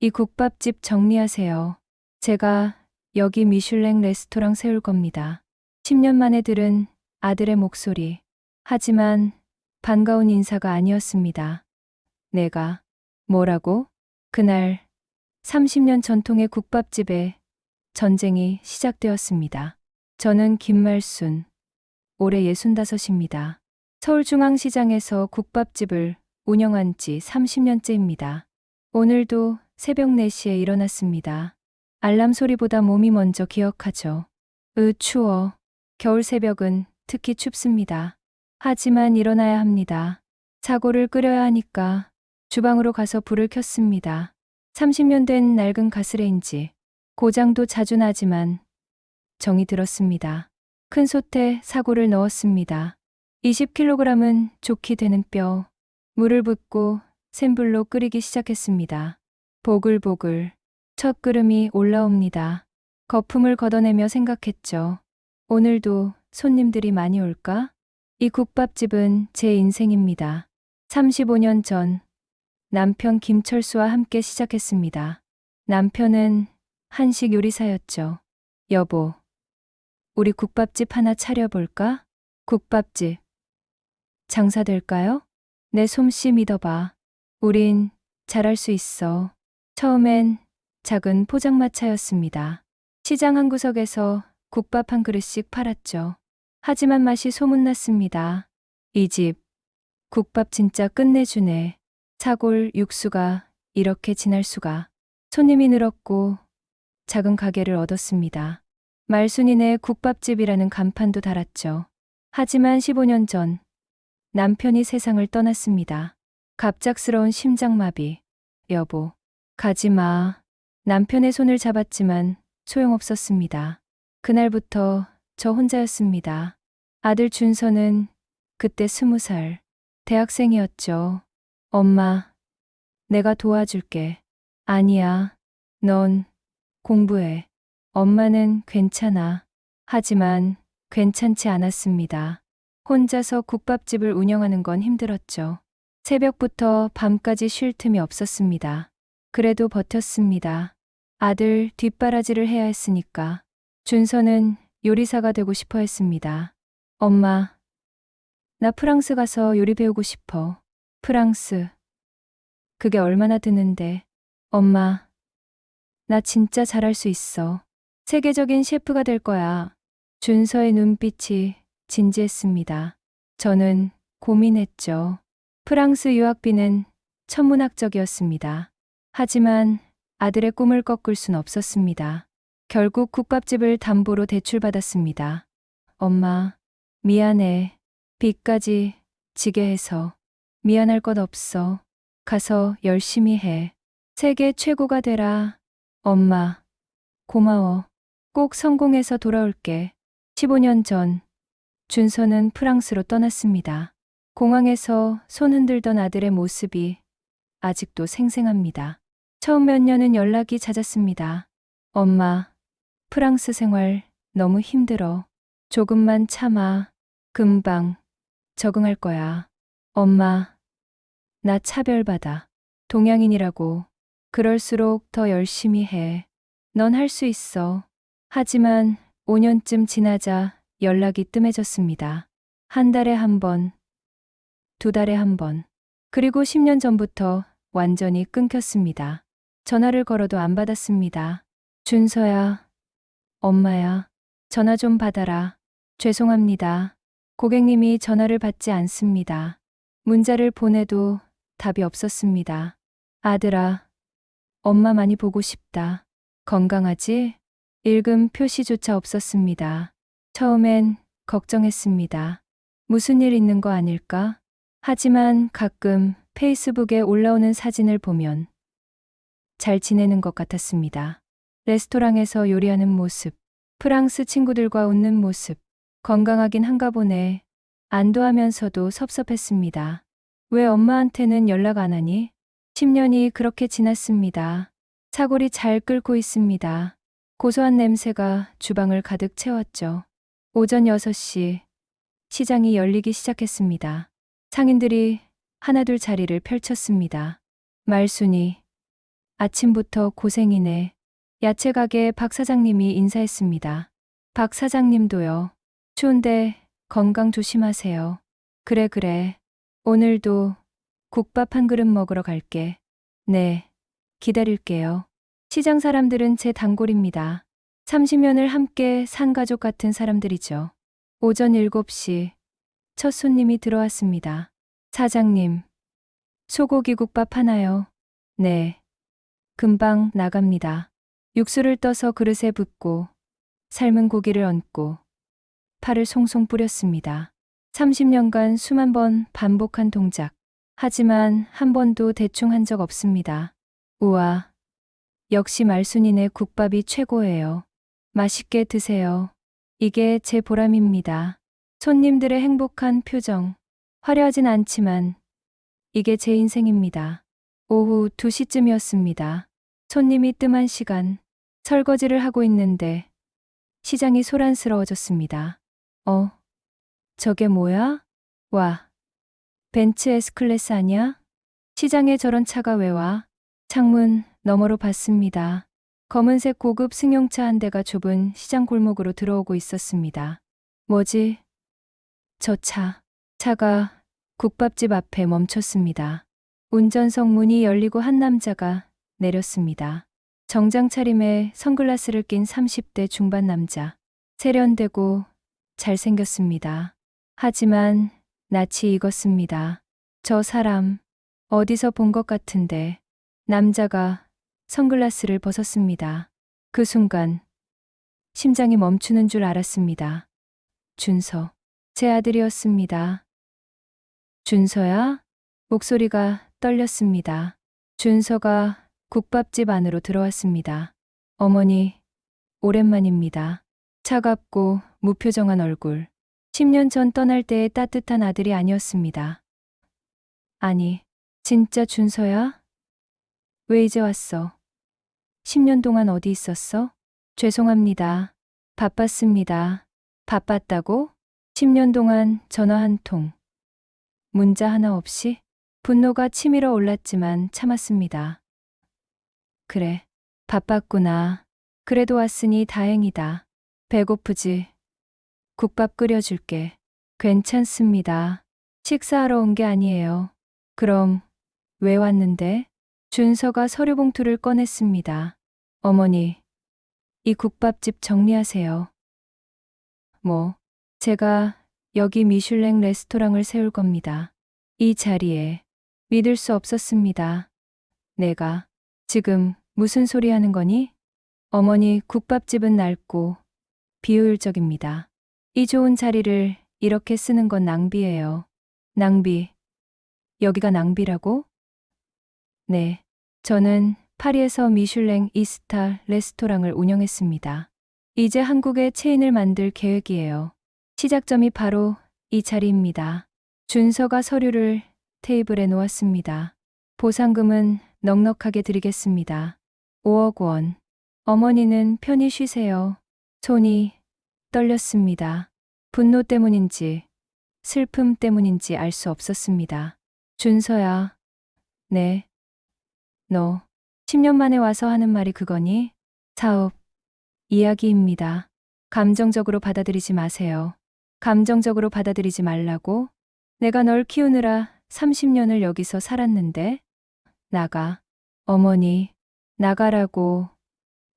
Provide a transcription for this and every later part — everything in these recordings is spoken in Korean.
이 국밥집 정리하세요. 제가 여기 미슐랭 레스토랑 세울 겁니다. 10년 만에 들은 아들의 목소리. 하지만 반가운 인사가 아니었습니다. 내가 뭐라고? 그날 30년 전통의 국밥집에 전쟁이 시작되었습니다. 저는 김말순, 올해 65입니다. 서울중앙시장에서 국밥집을 운영한 지 30년째입니다. 오늘도 새벽 4시에 일어났습니다. 알람 소리보다 몸이 먼저 기억하죠. 추워. 겨울 새벽은 특히 춥습니다. 하지만 일어나야 합니다. 사골을 끓여야 하니까 주방으로 가서 불을 켰습니다. 30년 된 낡은 가스레인지. 고장도 자주 나지만 정이 들었습니다. 큰 솥에 사골을 넣었습니다. 20kg은 좋게 되는 뼈. 물을 붓고 센 불로 끓이기 시작했습니다. 보글보글 첫 끓음이 올라옵니다. 거품을 걷어내며 생각했죠. 오늘도 손님들이 많이 올까? 이 국밥집은 제 인생입니다. 35년 전 남편 김철수와 함께 시작했습니다. 남편은 한식 요리사였죠. 여보, 우리 국밥집 하나 차려볼까? 국밥집. 장사 될까요? 내 솜씨 믿어봐. 우린 잘할 수 있어. 처음엔 작은 포장마차였습니다. 시장 한 구석에서 국밥 한 그릇씩 팔았죠. 하지만 맛이 소문났습니다. 이 집 국밥 진짜 끝내주네. 사골 육수가 이렇게 진할 수가. 손님이 늘었고 작은 가게를 얻었습니다. 말순이네 국밥집이라는 간판도 달았죠. 하지만 15년 전 남편이 세상을 떠났습니다. 갑작스러운 심장마비. 여보, 가지 마. 남편의 손을 잡았지만 소용없었습니다. 그날부터 저 혼자였습니다. 아들 준서는 그때 20살, 대학생이었죠. 엄마, 내가 도와줄게. 아니야, 넌 공부해. 엄마는 괜찮아. 하지만 괜찮지 않았습니다. 혼자서 국밥집을 운영하는 건 힘들었죠. 새벽부터 밤까지 쉴 틈이 없었습니다. 그래도 버텼습니다. 아들 뒷바라지를 해야 했으니까. 준서는 요리사가 되고 싶어 했습니다. 엄마, 나 프랑스 가서 요리 배우고 싶어. 프랑스. 그게 얼마나 드는데. 엄마, 나 진짜 잘할 수 있어. 세계적인 셰프가 될 거야. 준서의 눈빛이 진지했습니다. 저는 고민했죠. 프랑스 유학비는 천문학적이었습니다. 하지만 아들의 꿈을 꺾을 순 없었습니다. 결국 국밥집을 담보로 대출받았습니다. 엄마, 미안해. 빚까지 지게 해서. 미안할 것 없어. 가서 열심히 해. 세계 최고가 되라. 엄마, 고마워. 꼭 성공해서 돌아올게. 15년 전, 준서는 프랑스로 떠났습니다. 공항에서 손 흔들던 아들의 모습이 아직도 생생합니다. 처음 몇 년은 연락이 잦았습니다. 엄마, 프랑스 생활 너무 힘들어. 조금만 참아. 금방 적응할 거야. 엄마, 나 차별받아. 동양인이라고. 그럴수록 더 열심히 해. 넌 할 수 있어. 하지만 5년쯤 지나자 연락이 뜸해졌습니다. 한 달에 한 번, 2달에 한 번. 그리고 10년 전부터 완전히 끊겼습니다. 전화를 걸어도 안 받았습니다. 준서야, 엄마야, 전화 좀 받아라. 죄송합니다. 고객님이 전화를 받지 않습니다. 문자를 보내도 답이 없었습니다. 아들아, 엄마 많이 보고 싶다. 건강하지? 읽음 표시조차 없었습니다. 처음엔 걱정했습니다. 무슨 일 있는 거 아닐까? 하지만 가끔 페이스북에 올라오는 사진을 보면 잘 지내는 것 같았습니다. 레스토랑에서 요리하는 모습, 프랑스 친구들과 웃는 모습, 건강하긴 한가 보네. 안도하면서도 섭섭했습니다. 왜 엄마한테는 연락 안 하니? 10년이 그렇게 지났습니다. 사골이 잘 끓고 있습니다. 고소한 냄새가 주방을 가득 채웠죠. 오전 6시, 시장이 열리기 시작했습니다. 상인들이 하나둘 자리를 펼쳤습니다. 말순이, 아침부터 고생이네. 야채 가게 박 사장님이 인사했습니다. 박 사장님도요. 추운데 건강 조심하세요. 그래, 그래. 오늘도 국밥 한 그릇 먹으러 갈게. 네, 기다릴게요. 시장 사람들은 제 단골입니다. 30년을 함께 산 가족 같은 사람들이죠. 오전 7시 첫 손님이 들어왔습니다. 사장님, 소고기 국밥 하나요? 네, 금방 나갑니다. 육수를 떠서 그릇에 붓고 삶은 고기를 얹고 파를 송송 뿌렸습니다. 30년간 수만 번 반복한 동작. 하지만 한 번도 대충 한 적 없습니다. 우와, 역시 말순이네 국밥이 최고예요. 맛있게 드세요. 이게 제 보람입니다. 손님들의 행복한 표정. 화려하진 않지만 이게 제 인생입니다. 오후 2시쯤이었습니다. 손님이 뜸한 시간. 설거지를 하고 있는데 시장이 소란스러워졌습니다. 저게 뭐야? 와, 벤츠 S클래스 아니야? 시장에 저런 차가 왜 와? 창문 너머로 봤습니다. 검은색 고급 승용차 한 대가 좁은 시장 골목으로 들어오고 있었습니다. 뭐지? 저 차가 국밥집 앞에 멈췄습니다. 운전석 문이 열리고 한 남자가 내렸습니다. 정장 차림에 선글라스를 낀 30대 중반 남자. 세련되고 잘생겼습니다. 하지만 낯이 익었습니다. 저 사람 어디서 본 것 같은데. 남자가 선글라스를 벗었습니다. 그 순간 심장이 멈추는 줄 알았습니다. 준서, 제 아들이었습니다. 준서야? 목소리가 떨렸습니다. 준서가 국밥집 안으로 들어왔습니다. 어머니, 오랜만입니다. 차갑고 무표정한 얼굴. 10년 전 떠날 때의 따뜻한 아들이 아니었습니다. 아니, 진짜 준서야? 왜 이제 왔어? 10년 동안 어디 있었어? 죄송합니다. 바빴습니다. 바빴다고? 10년 동안 전화 한 통, 문자 하나 없이? 분노가 치밀어 올랐지만 참았습니다. 그래, 바빴구나. 그래도 왔으니 다행이다. 배고프지? 국밥 끓여줄게. 괜찮습니다. 식사하러 온 게 아니에요. 그럼 왜 왔는데? 준서가 서류 봉투를 꺼냈습니다. 어머니, 이 국밥집 정리하세요. 뭐, 제가 여기 미슐랭 레스토랑을 세울 겁니다. 이 자리에. 믿을 수 없었습니다. 내가 지금 무슨 소리 하는 거니? 어머니, 국밥집은 낡고 비효율적입니다. 이 좋은 자리를 이렇게 쓰는 건 낭비예요. 낭비. 여기가 낭비라고? 네. 저는 파리에서 미슐랭 2스타 레스토랑을 운영했습니다. 이제 한국에 체인을 만들 계획이에요. 시작점이 바로 이 자리입니다. 준서가 서류를 테이블에 놓았습니다. 보상금은 넉넉하게 드리겠습니다. 5억 원. 어머니는 편히 쉬세요. 손이 떨렸습니다. 분노 때문인지 슬픔 때문인지 알 수 없었습니다. 준서야. 네. 너 10년 만에 와서 하는 말이 그거니? 사업 이야기입니다. 감정적으로 받아들이지 마세요. 감정적으로 받아들이지 말라고? 내가 널 키우느라 30년을 여기서 살았는데? 나가. 어머니, 나가라고.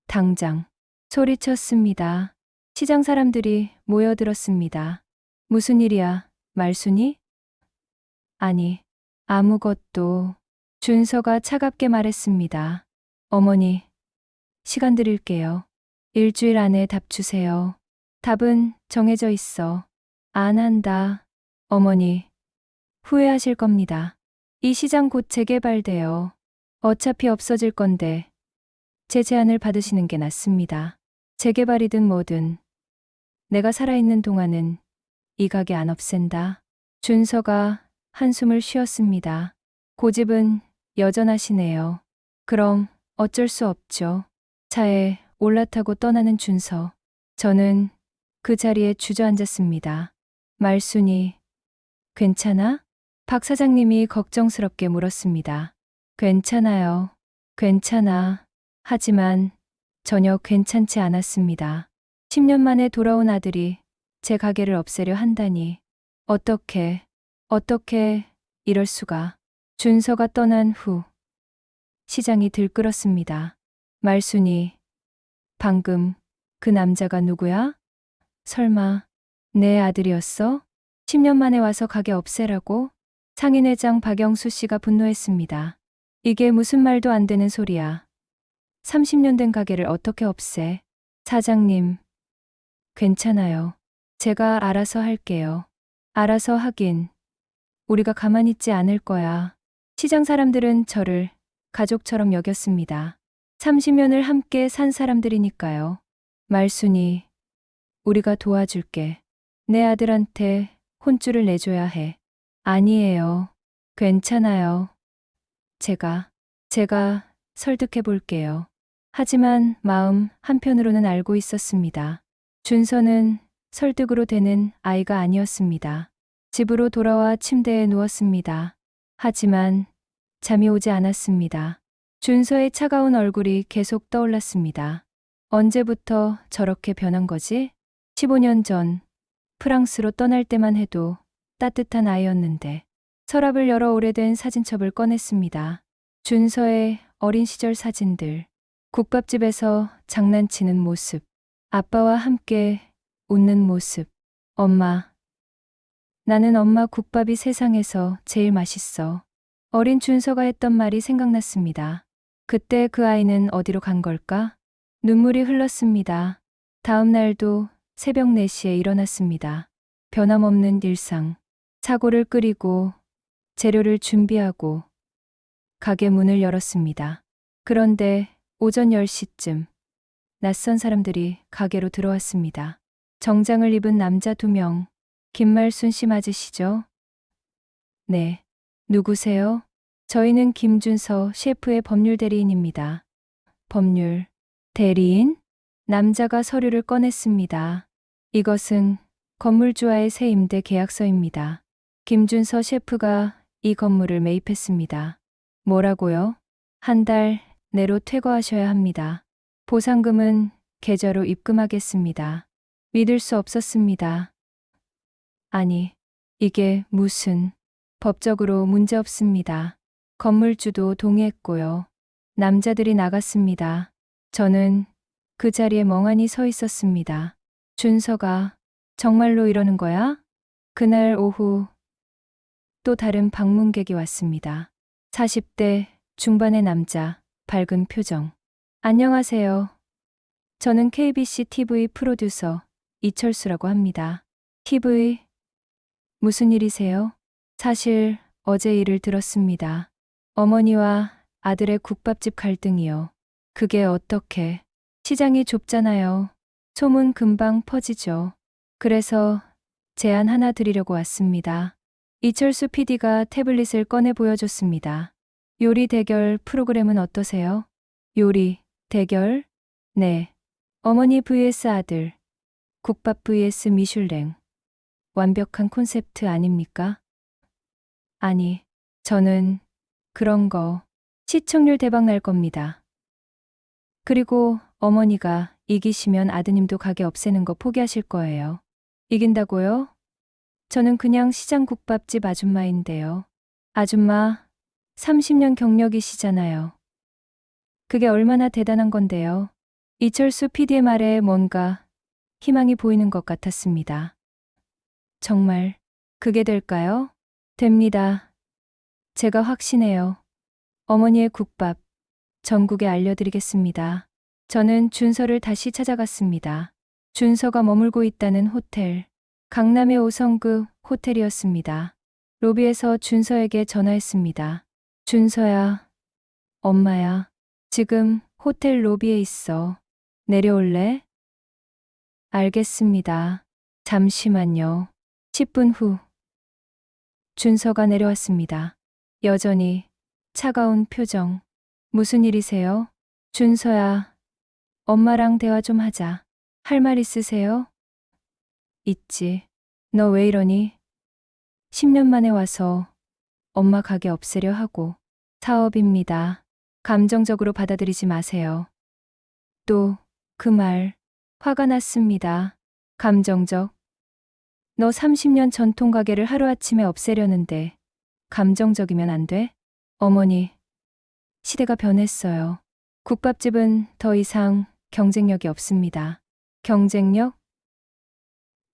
당장. 소리쳤습니다. 시장 사람들이 모여들었습니다. 무슨 일이야, 말순이? 아니, 아무것도. 준서가 차갑게 말했습니다. 어머니, 시간 드릴게요. 일주일 안에 답 주세요. 답은 정해져 있어. 안 한다. 어머니, 후회하실 겁니다. 이 시장 곧 재개발돼요. 어차피 없어질 건데 제 제안을 받으시는 게 낫습니다. 재개발이든 뭐든 내가 살아있는 동안은 이 가게 안 없앤다. 준서가 한숨을 쉬었습니다. 고집은 여전하시네요. 그럼 어쩔 수 없죠. 차에 올라타고 떠나는 준서. 저는 그 자리에 주저앉았습니다. 말순이, 괜찮아? 박 사장님이 걱정스럽게 물었습니다. 괜찮아요. 괜찮아. 하지만 전혀 괜찮지 않았습니다. 10년 만에 돌아온 아들이 제 가게를 없애려 한다니. 어떻게 이럴 수가. 준서가 떠난 후 시장이 들끓었습니다. 말순이, 방금 그 남자가 누구야? 설마 내 아들이었어? 10년 만에 와서 가게 없애라고? 상인회장 박영수 씨가 분노했습니다. 이게 무슨 말도 안 되는 소리야. 30년 된 가게를 어떻게 없애? 사장님, 괜찮아요. 제가 알아서 할게요. 알아서 하긴. 우리가 가만히 있지 않을 거야. 시장 사람들은 저를 가족처럼 여겼습니다. 30년을 함께 산 사람들이니까요. 말순이, 우리가 도와줄게. 내 아들한테 혼쭐을 내줘야 해. 아니에요. 괜찮아요. 제가 설득해 볼게요. 하지만 마음 한편으로는 알고 있었습니다. 준서는 설득으로 되는 아이가 아니었습니다. 집으로 돌아와 침대에 누웠습니다. 하지만 잠이 오지 않았습니다. 준서의 차가운 얼굴이 계속 떠올랐습니다. 언제부터 저렇게 변한 거지? 15년 전 프랑스로 떠날 때만 해도 따뜻한 아이였는데. 서랍을 열어 오래된 사진첩을 꺼냈습니다. 준서의 어린 시절 사진들, 국밥집에서 장난치는 모습, 아빠와 함께 웃는 모습. 엄마, 나는 엄마 국밥이 세상에서 제일 맛있어. 어린 준서가 했던 말이 생각났습니다. 그때 그 아이는 어디로 간 걸까? 눈물이 흘렀습니다. 다음 날도 새벽 4시에 일어났습니다. 변함없는 일상. 사고를 끓이고 재료를 준비하고 가게 문을 열었습니다. 그런데 오전 10시쯤 낯선 사람들이 가게로 들어왔습니다. 정장을 입은 남자 2명. 김말순 씨 맞으시죠? 네. 누구세요? 저희는 김준서 셰프의 법률 대리인입니다. 법률 대리인? 남자가 서류를 꺼냈습니다. 이것은 건물주와의 새 임대 계약서입니다. 김준서 셰프가 이 건물을 매입했습니다. 뭐라고요? 한 달 내로 퇴거하셔야 합니다. 보상금은 계좌로 입금하겠습니다. 믿을 수 없었습니다. 아니, 이게 무슨... 법적으로 문제 없습니다. 건물주도 동의했고요. 남자들이 나갔습니다. 저는 그 자리에 멍하니 서 있었습니다. 준서가 정말로 이러는 거야? 그날 오후 또 다른 방문객이 왔습니다. 40대 중반의 남자, 밝은 표정. 안녕하세요. 저는 KBC TV 프로듀서 이철수라고 합니다. TV, 무슨 일이세요? 사실 어제 일을 들었습니다. 어머니와 아들의 국밥집 갈등이요. 그게 어떻게? 시장이 좁잖아요. 소문 금방 퍼지죠. 그래서 제안 하나 드리려고 왔습니다. 이철수 PD가 태블릿을 꺼내 보여줬습니다. 요리 대결 프로그램은 어떠세요? 요리 대결? 네. 어머니 vs 아들. 국밥 vs 미슐랭. 완벽한 콘셉트 아닙니까? 아니, 저는 그런 거 시청률 대박 날 겁니다. 그리고 어머니가 이기시면 아드님도 가게 없애는 거 포기하실 거예요. 이긴다고요? 저는 그냥 시장 국밥집 아줌마인데요. 아줌마, 30년 경력이시잖아요. 그게 얼마나 대단한 건데요. 이철수 PD의 말에 뭔가 희망이 보이는 것 같았습니다. 정말 그게 될까요? 됩니다. 제가 확신해요. 어머니의 국밥 전국에 알려드리겠습니다. 저는 준서를 다시 찾아갔습니다. 준서가 머물고 있다는 호텔. 강남의 5성급 호텔이었습니다. 로비에서 준서에게 전화했습니다. 준서야, 엄마야. 지금 호텔 로비에 있어. 내려올래? 알겠습니다. 잠시만요. 10분 후. 준서가 내려왔습니다. 여전히 차가운 표정. 무슨 일이세요? 준서야, 엄마랑 대화 좀 하자. 할 말 있으세요? 있지. 너 왜 이러니? 10년 만에 와서 엄마 가게 없애려 하고. 사업입니다. 감정적으로 받아들이지 마세요. 또 그 말 화가 났습니다. 감정적. 너 30년 전통 가게를 하루아침에 없애려는데 감정적이면 안 돼? 어머니, 시대가 변했어요. 국밥집은 더 이상 경쟁력이 없습니다. 경쟁력?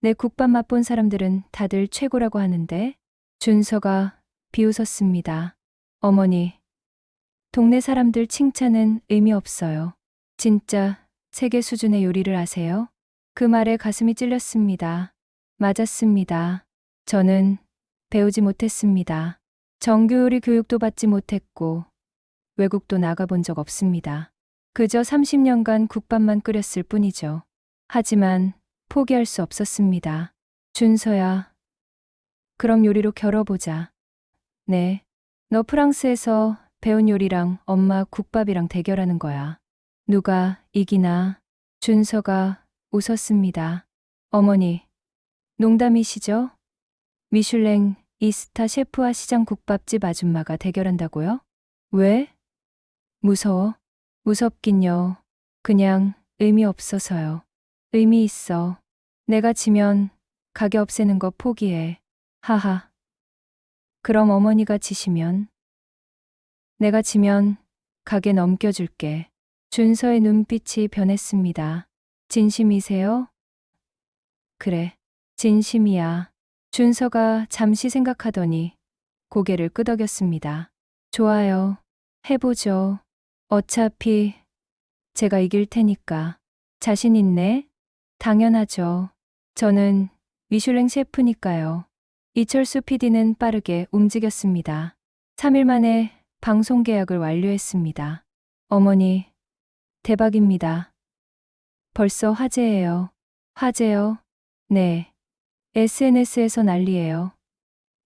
내 국밥 맛본 사람들은 다들 최고라고 하는데. 준서가 비웃었습니다. 어머니, 동네 사람들 칭찬은 의미 없어요. 진짜 세계 수준의 요리를 아세요? 그 말에 가슴이 찔렸습니다. 맞았습니다. 저는 배우지 못했습니다. 정규 요리 교육도 받지 못했고 외국도 나가본 적 없습니다. 그저 30년간 국밥만 끓였을 뿐이죠. 하지만 포기할 수 없었습니다. 준서야, 그럼 요리로 겨뤄보자. 네. 너 프랑스에서 배운 요리랑 엄마 국밥이랑 대결하는 거야. 누가 이기나? 준서가 웃었습니다. 어머니, 농담이시죠? 미슐랭 이스타 셰프와 시장 국밥집 아줌마가 대결한다고요? 왜? 무서워? 무섭긴요. 그냥 의미 없어서요. 의미 있어. 내가 지면 가게 없애는 거 포기해. 하하. 그럼 어머니가 지시면? 내가 지면 가게 넘겨줄게. 준서의 눈빛이 변했습니다. 진심이세요? 그래, 진심이야. 준서가 잠시 생각하더니 고개를 끄덕였습니다. 좋아요. 해보죠. 어차피 제가 이길 테니까. 자신 있네? 당연하죠. 저는 미슐랭 셰프니까요. 이철수 PD는 빠르게 움직였습니다. 3일 만에 방송 계약을 완료했습니다. 어머니, 대박입니다. 벌써 화제예요. 화제요? 네. SNS에서 난리예요.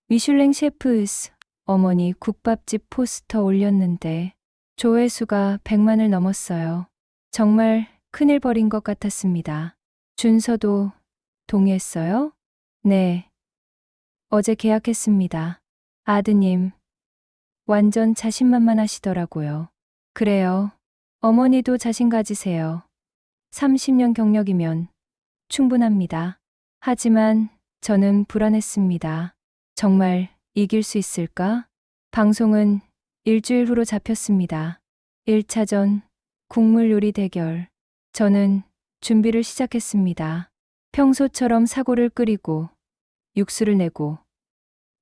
미슐랭 셰프스, 어머니 국밥집 포스터 올렸는데 조회수가 100만을 넘었어요. 정말 큰일 벌인 것 같았습니다. 준서도 동의했어요? 네. 어제 계약했습니다. 아드님, 완전 자신만만하시더라고요. 그래요. 어머니도 자신 가지세요. 30년 경력이면 충분합니다. 하지만 저는 불안했습니다. 정말 이길 수 있을까? 방송은 일주일 후로 잡혔습니다. 1차전 국물 요리 대결. 저는 준비를 시작했습니다. 평소처럼 사골을 끓이고 육수를 내고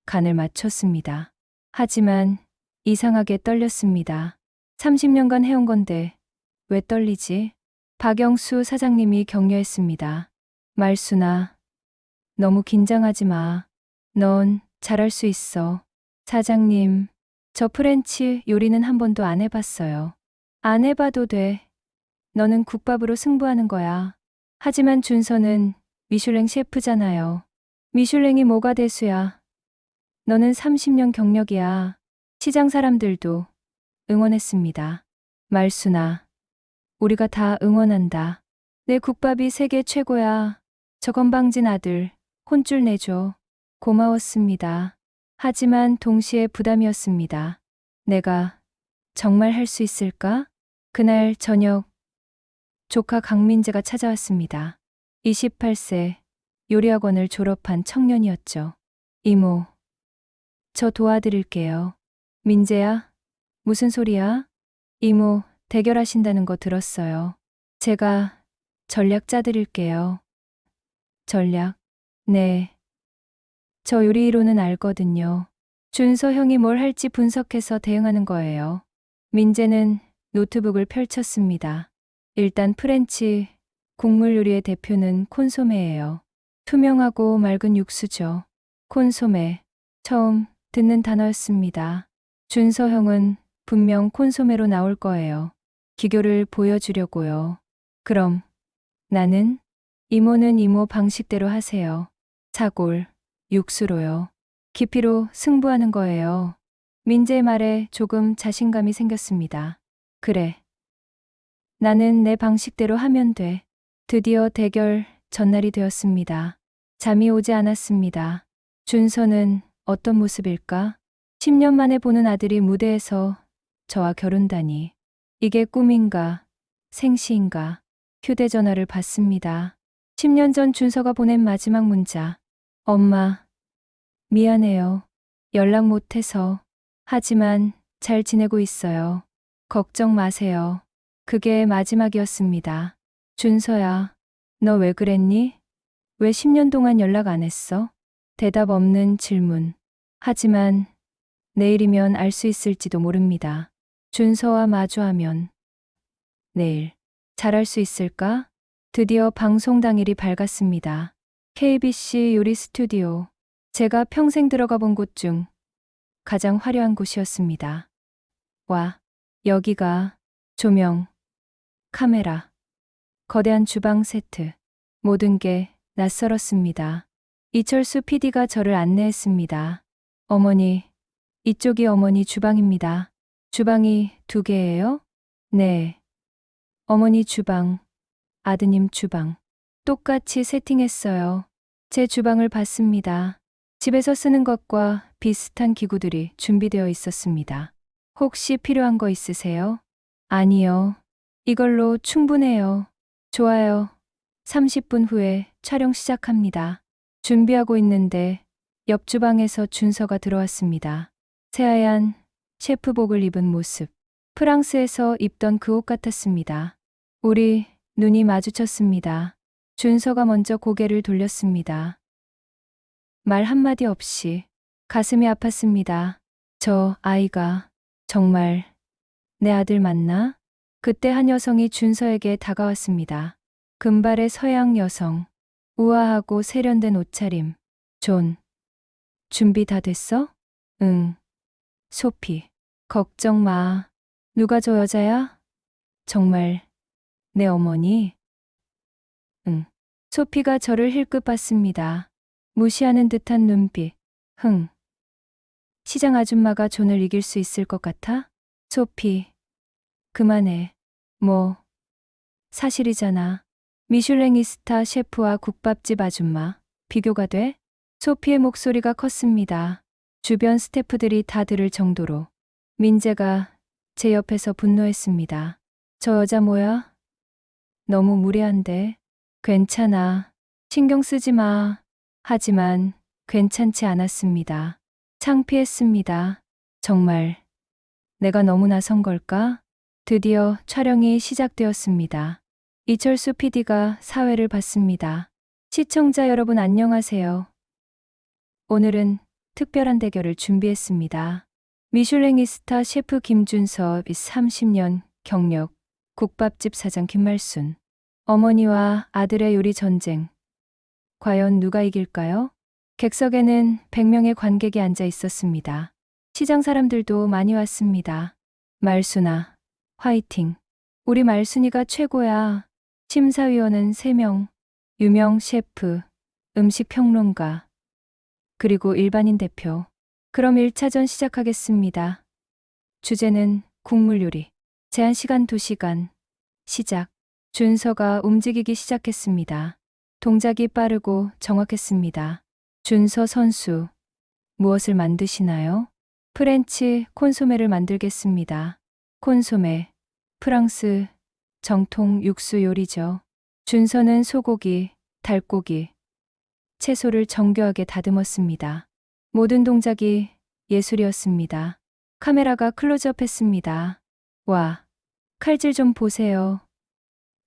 간을 맞췄습니다. 하지만 이상하게 떨렸습니다. 30년간 해온 건데 왜 떨리지? 박영수 사장님이 격려했습니다. 말순아, 너무 긴장하지 마. 넌 잘할 수 있어. 사장님, 저 프렌치 요리는 한 번도 안 해봤어요. 안 해봐도 돼. 너는 국밥으로 승부하는 거야. 하지만 준서는 미슐랭 셰프잖아요. 미슐랭이 뭐가 대수야. 너는 30년 경력이야. 시장 사람들도 응원했습니다. 말순아, 우리가 다 응원한다. 내 국밥이 세계 최고야. 저 건방진 아들 혼쭐 내줘. 고마웠습니다. 하지만 동시에 부담이었습니다. 내가 정말 할 수 있을까? 그날 저녁 조카 강민재가 찾아왔습니다. 28세 요리학원을 졸업한 청년이었죠. 이모, 저 도와드릴게요. 민재야, 무슨 소리야? 이모, 대결하신다는 거 들었어요. 제가 전략 짜드릴게요. 전략? 네. 저 요리로는 알거든요. 준서 형이 뭘 할지 분석해서 대응하는 거예요. 민재는 노트북을 펼쳤습니다. 일단 프렌치 국물 요리의 대표는 콘소메예요. 투명하고 맑은 육수죠. 콘소메. 처음 듣는 단어였습니다. 준서 형은 분명 콘소메로 나올 거예요. 기교를 보여주려고요. 그럼 나는? 이모는 이모 방식대로 하세요. 사골, 육수로요. 깊이로 승부하는 거예요. 민재의 말에 조금 자신감이 생겼습니다. 그래. 나는 내 방식대로 하면 돼. 드디어 대결 전날이 되었습니다. 잠이 오지 않았습니다. 준서는 어떤 모습일까? 10년 만에 보는 아들이 무대에서 저와 결혼다니. 이게 꿈인가, 생시인가. 휴대전화를 받습니다. 10년 전 준서가 보낸 마지막 문자. 엄마, 미안해요. 연락 못해서. 하지만 잘 지내고 있어요. 걱정 마세요. 그게 마지막이었습니다. 준서야, 너 왜 그랬니? 왜 10년 동안 연락 안 했어? 대답 없는 질문. 하지만 내일이면 알 수 있을지도 모릅니다. 준서와 마주하면 내일 잘할 수 있을까? 드디어 방송 당일이 밝았습니다. KBC 요리 스튜디오. 제가 평생 들어가 본 곳 중 가장 화려한 곳이었습니다. 와, 여기가 조명, 카메라, 거대한 주방 세트. 모든 게 낯설었습니다. 이철수 PD가 저를 안내했습니다. 어머니, 이쪽이 어머니 주방입니다. 주방이 2개예요? 네. 어머니 주방, 아드님 주방. 똑같이 세팅했어요. 제 주방을 봤습니다. 집에서 쓰는 것과 비슷한 기구들이 준비되어 있었습니다. 혹시 필요한 거 있으세요? 아니요. 이걸로 충분해요. 좋아요. 30분 후에 촬영 시작합니다. 준비하고 있는데 옆 주방에서 준서가 들어왔습니다. 새하얀 셰프복을 입은 모습. 프랑스에서 입던 그 옷 같았습니다. 우리 눈이 마주쳤습니다. 준서가 먼저 고개를 돌렸습니다. 말 한마디 없이. 가슴이 아팠습니다. 저 아이가 정말 내 아들 맞나? 그때 한 여성이 준서에게 다가왔습니다. 금발의 서양 여성. 우아하고 세련된 옷차림. 존, 준비 다 됐어? 응. 소피, 걱정 마. 누가 저 여자야? 정말 내 어머니? 응. 소피가 저를 힐끗 봤습니다. 무시하는 듯한 눈빛. 흥. 시장 아줌마가 존을 이길 수 있을 것 같아? 소피, 그만해. 뭐, 사실이잖아. 미슐랭이스타 셰프와 국밥집 아줌마. 비교가 돼? 소피의 목소리가 컸습니다. 주변 스태프들이 다 들을 정도로. 민재가 제 옆에서 분노했습니다. 저 여자 뭐야? 너무 무례한데. 괜찮아. 신경 쓰지 마. 하지만 괜찮지 않았습니다. 창피했습니다. 정말 내가 너무 나선 걸까? 드디어 촬영이 시작되었습니다. 이철수 PD가 사회를 받습니다. 시청자 여러분 안녕하세요. 오늘은 특별한 대결을 준비했습니다. 미슐랭이스타 셰프 김준서 30년 경력, 국밥집 사장 김말순. 어머니와 아들의 요리 전쟁. 과연 누가 이길까요? 객석에는 100명의 관객이 앉아 있었습니다. 시장 사람들도 많이 왔습니다. 말순아, 화이팅. 우리 말순이가 최고야. 심사위원은 3명. 유명 셰프, 음식 평론가, 그리고 일반인 대표. 그럼 1차전 시작하겠습니다. 주제는 국물 요리. 제한 시간 2시간. 시작. 준서가 움직이기 시작했습니다. 동작이 빠르고 정확했습니다. 준서 선수, 무엇을 만드시나요? 프렌치 콘소메를 만들겠습니다. 콘소메, 프랑스 정통 육수 요리죠. 준서는 소고기, 달고기, 채소를 정교하게 다듬었습니다. 모든 동작이 예술이었습니다. 카메라가 클로즈업했습니다. 와, 칼질 좀 보세요.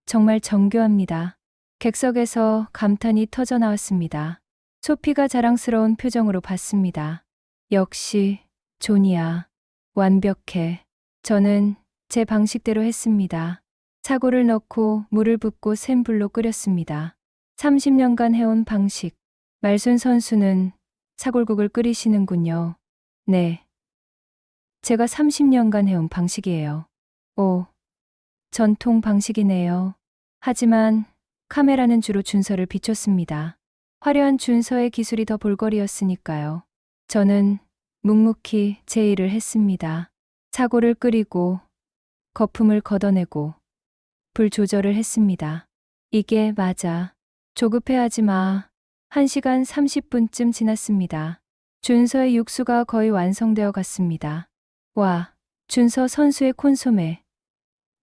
정말 정교합니다. 객석에서 감탄이 터져 나왔습니다. 소피가 자랑스러운 표정으로 봤습니다. 역시 존이야. 완벽해. 저는 제 방식대로 했습니다. 사골을 넣고 물을 붓고 센 불로 끓였습니다. 30년간 해온 방식. 말순 선수는 사골국을 끓이시는군요. 네. 제가 30년간 해온 방식이에요. 오, 전통 방식이네요. 하지만 카메라는 주로 준서를 비췄습니다. 화려한 준서의 기술이 더 볼거리였으니까요. 저는 묵묵히 제 일을 했습니다. 사골을 끓이고 거품을 걷어내고 불 조절을 했습니다. 이게 맞아. 조급해하지 마. 1시간 30분쯤 지났습니다. 준서의 육수가 거의 완성되어 갔습니다. 와, 준서 선수의 콘소메.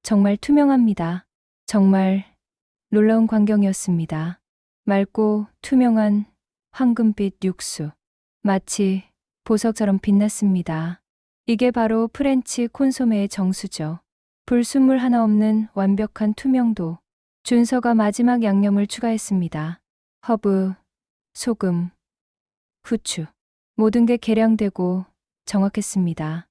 정말 투명합니다. 정말 놀라운 광경이었습니다. 맑고 투명한 황금빛 육수. 마치 보석처럼 빛났습니다. 이게 바로 프렌치 콘소메의 정수죠. 불순물 하나 없는 완벽한 투명도. 준서가 마지막 양념을 추가했습니다. 허브, 소금, 후추. 모든 게 계량되고 정확했습니다.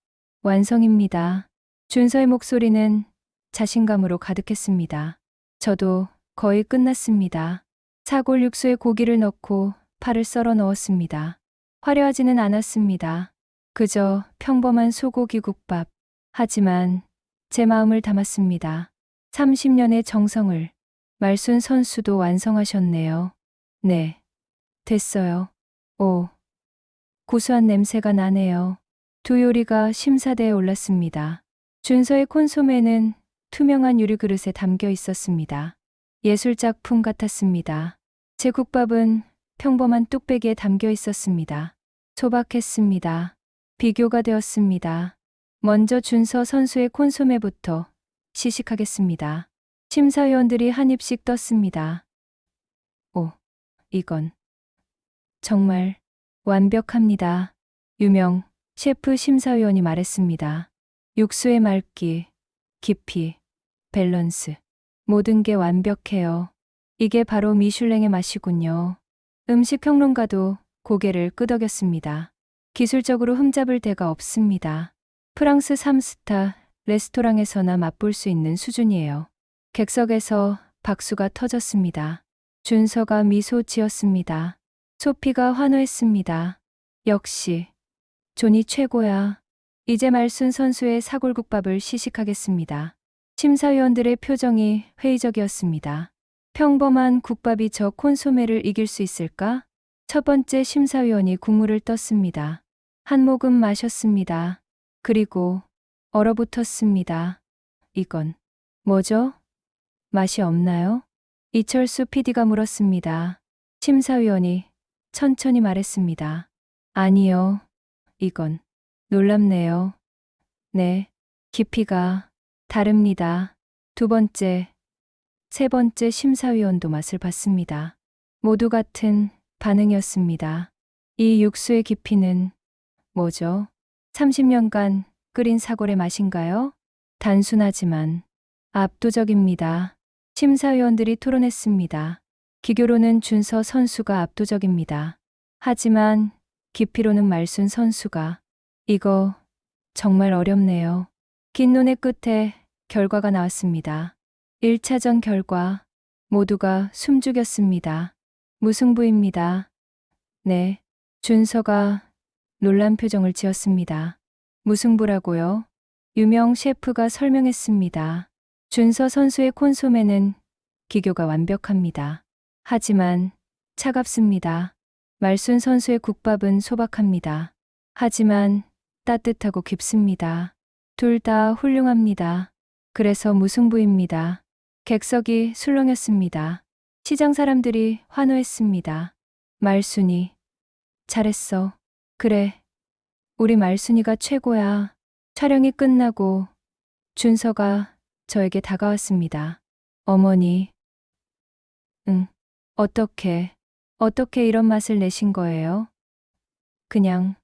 완성입니다. 준서의 목소리는 자신감으로 가득했습니다. 저도 거의 끝났습니다. 사골 육수에 고기를 넣고 파를 썰어 넣었습니다. 화려하지는 않았습니다. 그저 평범한 소고기 국밥. 하지만 제 마음을 담았습니다. 30년의 정성을. 말순 선수도 완성하셨네요. 네, 됐어요. 오, 고소한 냄새가 나네요. 두 요리가 심사대에 올랐습니다. 준서의 콘소메는 투명한 유리 그릇에 담겨 있었습니다. 예술작품 같았습니다. 제 국밥은 평범한 뚝배기에 담겨 있었습니다. 소박했습니다. 비교가 되었습니다. 먼저 준서 선수의 콘소메부터 시식하겠습니다. 심사위원들이 한 입씩 떴습니다. 오, 이건 정말 완벽합니다. 유명 셰프 심사위원이 말했습니다. 육수의 맑기, 깊이, 밸런스. 모든 게 완벽해요. 이게 바로 미슐랭의 맛이군요. 음식평론가도 고개를 끄덕였습니다. 기술적으로 흠잡을 데가 없습니다. 프랑스 3스타 레스토랑에서나 맛볼 수 있는 수준이에요. 객석에서 박수가 터졌습니다. 준서가 미소 지었습니다. 소피가 환호했습니다. 역시 존이 최고야. 이제 말순 선수의 사골국밥을 시식하겠습니다. 심사위원들의 표정이 회의적이었습니다. 평범한 국밥이 저 콘소메를 이길 수 있을까? 첫 번째 심사위원이 국물을 떴습니다. 한 모금 마셨습니다. 그리고 얼어붙었습니다. 이건 뭐죠? 맛이 없나요? 이철수 PD가 물었습니다. 심사위원이 천천히 말했습니다. 아니요. 이건 놀랍네요. 네, 깊이가 다릅니다. 두 번째, 세 번째 심사위원도 맛을 봤습니다. 모두 같은 반응이었습니다. 이 육수의 깊이는 뭐죠? 30년간 끓인 사골의 맛인가요? 단순하지만 압도적입니다. 심사위원들이 토론했습니다. 기교로는 준서 선수가 압도적입니다. 하지만 깊이로는 말순 선수가. 이거 정말 어렵네요. 긴 논의 끝에 결과가 나왔습니다. 1차전 결과. 모두가 숨죽였습니다. 무승부입니다. 네, 준서가 놀란 표정을 지었습니다. 무승부라고요? 유명 셰프가 설명했습니다. 준서 선수의 콘소메는 기교가 완벽합니다. 하지만 차갑습니다. 말순 선수의 국밥은 소박합니다. 하지만 따뜻하고 깊습니다. 둘 다 훌륭합니다. 그래서 무승부입니다. 객석이 술렁였습니다. 시장 사람들이 환호했습니다. 말순이 잘했어. 그래, 우리 말순이가 최고야. 촬영이 끝나고 준서가 저에게 다가왔습니다. 어머니. 응, 어떻게 이런 맛을 내신 거예요? 그냥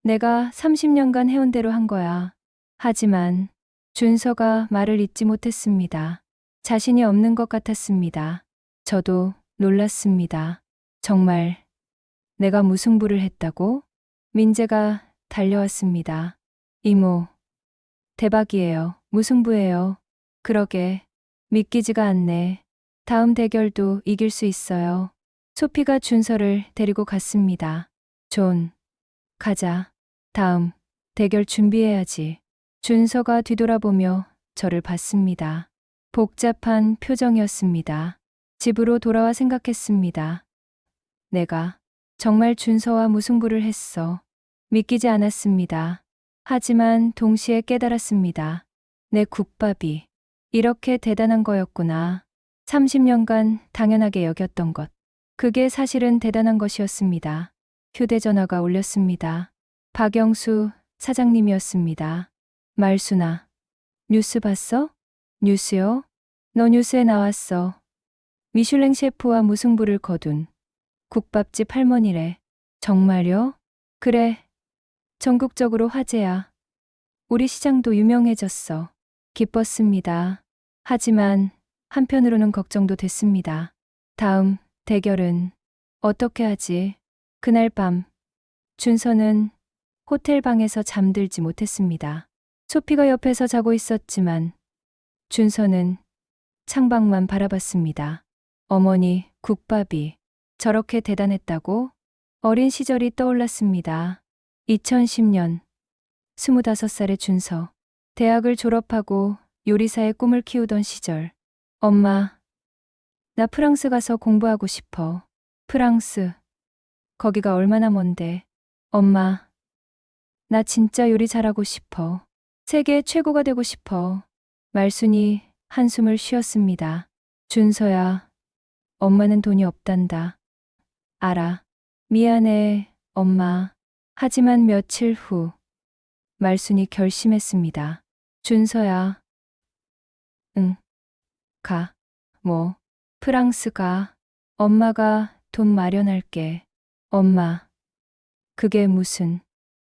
내가 30년간 해온 대로 한 거야. 하지만 준서가 말을 잇지 못했습니다. 자신이 없는 것 같았습니다. 저도 놀랐습니다. 정말 내가 무승부를 했다고? 민재가 달려왔습니다. 이모, 대박이에요. 무승부예요. 그러게, 믿기지가 않네. 다음 대결도 이길 수 있어요. 소피가 준서를 데리고 갔습니다. 존, 가자. 다음 대결 준비해야지. 준서가 뒤돌아보며 저를 봤습니다. 복잡한 표정이었습니다. 집으로 돌아와 생각했습니다. 내가 정말 준서와 무승부를 했어. 믿기지 않았습니다. 하지만 동시에 깨달았습니다. 내 국밥이 이렇게 대단한 거였구나. 30년간 당연하게 여겼던 것. 그게 사실은 대단한 것이었습니다. 휴대전화가 울렸습니다. 박영수 사장님이었습니다. 말순아, 뉴스 봤어? 뉴스요? 너 뉴스에 나왔어. 미슐랭 셰프와 무승부를 거둔 국밥집 할머니래. 정말요? 그래. 전국적으로 화제야. 우리 시장도 유명해졌어. 기뻤습니다. 하지만 한편으로는 걱정도 됐습니다. 다음 대결은 어떻게 하지? 그날 밤 준서는 호텔 방에서 잠들지 못했습니다. 소피가 옆에서 자고 있었지만 준서는 창밖만 바라봤습니다. 어머니, 국밥이 저렇게 대단했다고? 어린 시절이 떠올랐습니다. 2010년 25살의 준서. 대학을 졸업하고 요리사의 꿈을 키우던 시절. 엄마, 나 프랑스 가서 공부하고 싶어. 프랑스. 거기가 얼마나 먼데. 엄마, 나 진짜 요리 잘하고 싶어. 세계 최고가 되고 싶어. 말순이 한숨을 쉬었습니다. 준서야, 엄마는 돈이 없단다. 알아. 미안해, 엄마. 하지만 며칠 후 말순이 결심했습니다. 준서야. 응. 가. 뭐. 프랑스 가. 엄마가 돈 마련할게. 엄마. 그게 무슨.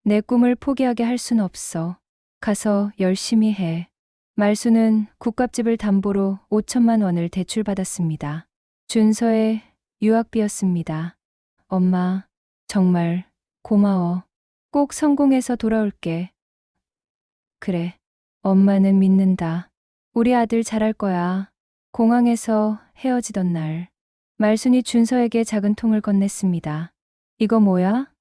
내 꿈을 포기하게 할 순 없어. 가서 열심히 해. 말순은 국밥집을 담보로 5천만 원을 대출받았습니다. 준서의 유학비였습니다. 엄마, 정말 고마워. 꼭 성공해서 돌아올게. 그래. 엄마는 믿는다. 우리 아들 잘할 거야. 공항에서 헤어지던 날, 말순이 준서에게 작은 통을 건넸습니다. 이거 뭐야?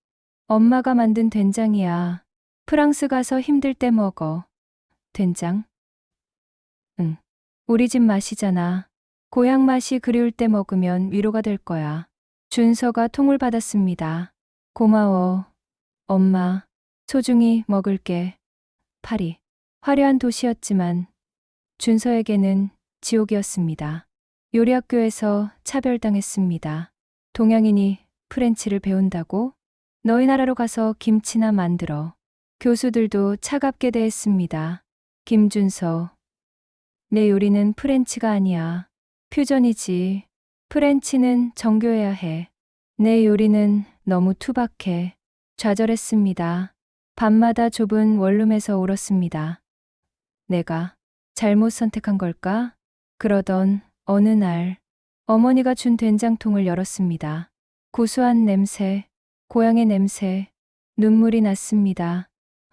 엄마가 만든 된장이야. 프랑스 가서 힘들 때 먹어. 된장? 응. 우리 집 맛이잖아. 고향 맛이 그리울 때 먹으면 위로가 될 거야. 준서가 통을 받았습니다. 고마워. 엄마. 소중히 먹을게. 파리. 화려한 도시였지만 준서에게는 지옥이었습니다. 요리학교에서 차별당했습니다. 동양인이 프렌치를 배운다고? 너희 나라로 가서 김치나 만들어. 교수들도 차갑게 대했습니다. 김준서. 내 요리는 프렌치가 아니야. 퓨전이지. 프렌치는 정교해야 해. 내 요리는 너무 투박해. 좌절했습니다. 밤마다 좁은 원룸에서 울었습니다. 내가 잘못 선택한 걸까? 그러던 어느 날 어머니가 준 된장통을 열었습니다. 고소한 냄새, 고향의 냄새, 눈물이 났습니다.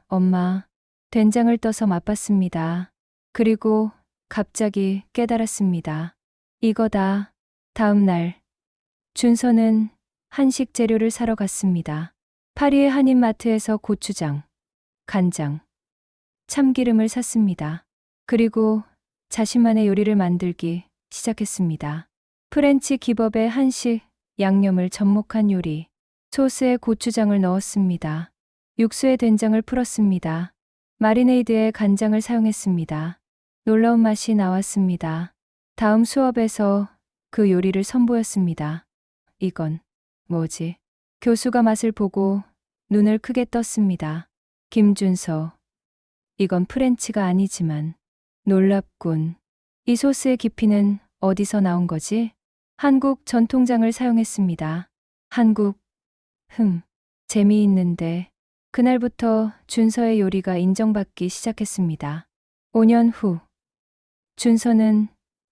엄마, 된장을 떠서 맛봤습니다. 그리고 갑자기 깨달았습니다. 이거다. 다음 날 준서는 한식 재료를 사러 갔습니다. 파리의 한인마트에서 고추장, 간장, 참기름을 샀습니다. 그리고 자신만의 요리를 만들기 시작했습니다. 프렌치 기법의 한식, 양념을 접목한 요리. 소스에 고추장을 넣었습니다. 육수에 된장을 풀었습니다. 마리네이드에 간장을 사용했습니다. 놀라운 맛이 나왔습니다. 다음 수업에서 그 요리를 선보였습니다. 이건 뭐지? 교수가 맛을 보고 눈을 크게 떴습니다. 김준서. 이건 프렌치가 아니지만 놀랍군. 이 소스의 깊이는 어디서 나온 거지? 한국 전통장을 사용했습니다. 한국. 재미있는데. 그날부터 준서의 요리가 인정받기 시작했습니다. 5년 후 준서는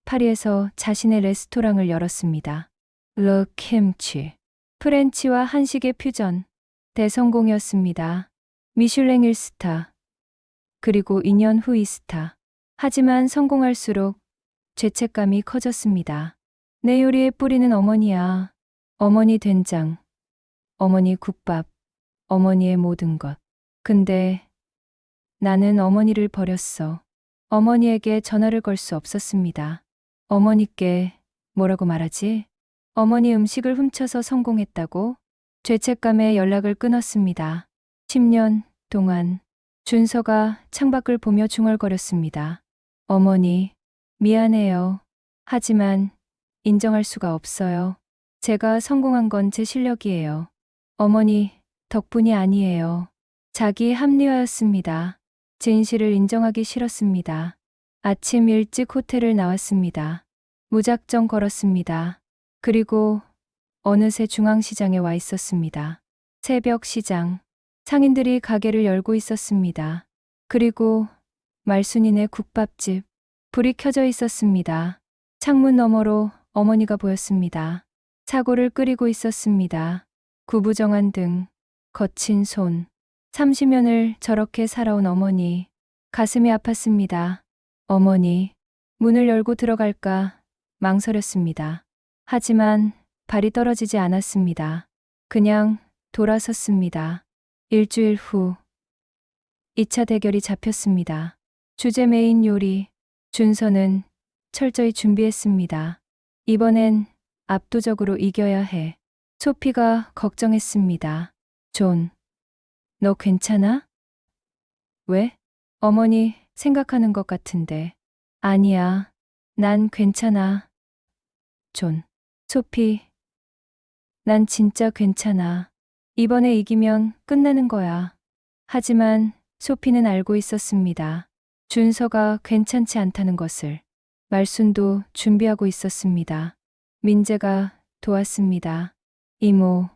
파리에서 자신의 레스토랑을 열었습니다. 르 캠치. 프렌치와 한식의 퓨전. 대성공이었습니다. 미슐랭 1스타. 그리고 2년 후 2스타. 하지만 성공할수록 죄책감이 커졌습니다. 내 요리의 뿌리는 어머니야. 어머니 된장. 어머니 국밥. 어머니의 모든 것. 근데 나는 어머니를 버렸어. 어머니에게 전화를 걸 수 없었습니다. 어머니께 뭐라고 말하지? 어머니 음식을 훔쳐서 성공했다고? 죄책감에 연락을 끊었습니다. 10년 동안 준서가 창밖을 보며 중얼거렸습니다. 어머니, 미안해요. 하지만 인정할 수가 없어요. 제가 성공한 건 제 실력이에요. 어머니 덕분이 아니에요. 자기 합리화였습니다. 진실을 인정하기 싫었습니다. 아침 일찍 호텔을 나왔습니다. 무작정 걸었습니다. 그리고 어느새 중앙시장에 와 있었습니다. 새벽 시장. 상인들이 가게를 열고 있었습니다. 그리고 말순이네 국밥집. 불이 켜져 있었습니다. 창문 너머로 어머니가 보였습니다. 사고를 끓이고 있었습니다. 구부정한 등, 거친 손. 30년을 저렇게 살아온 어머니. 가슴이 아팠습니다. 어머니, 문을 열고 들어갈까 망설였습니다. 하지만 발이 떨어지지 않았습니다. 그냥 돌아섰습니다. 일주일 후 2차 대결이 잡혔습니다. 주제 메인 요리. 준서는 철저히 준비했습니다. 이번엔 압도적으로 이겨야 해. 소피가 걱정했습니다. 존, 너 괜찮아? 왜? 어머니 생각하는 것 같은데. 아니야, 난 괜찮아. 존, 소피, 난 진짜 괜찮아. 이번에 이기면 끝나는 거야. 하지만 소피는 알고 있었습니다. 준서가 괜찮지 않다는 것을. 말순도 준비하고 있었습니다. 민재가 도왔습니다. 이모,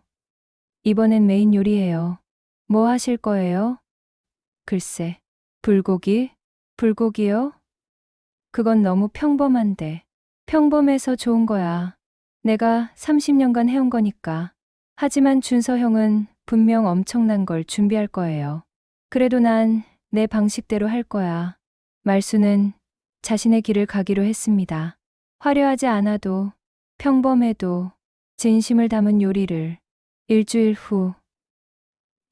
이번엔 메인 요리예요. 뭐 하실 거예요? 글쎄, 불고기? 불고기요? 그건 너무 평범한데. 평범해서 좋은 거야. 내가 30년간 해온 거니까. 하지만 준서 형은 분명 엄청난 걸 준비할 거예요. 그래도 난 내 방식대로 할 거야. 말수는 자신의 길을 가기로 했습니다. 화려하지 않아도 평범해도 진심을 담은 요리를. 일주일 후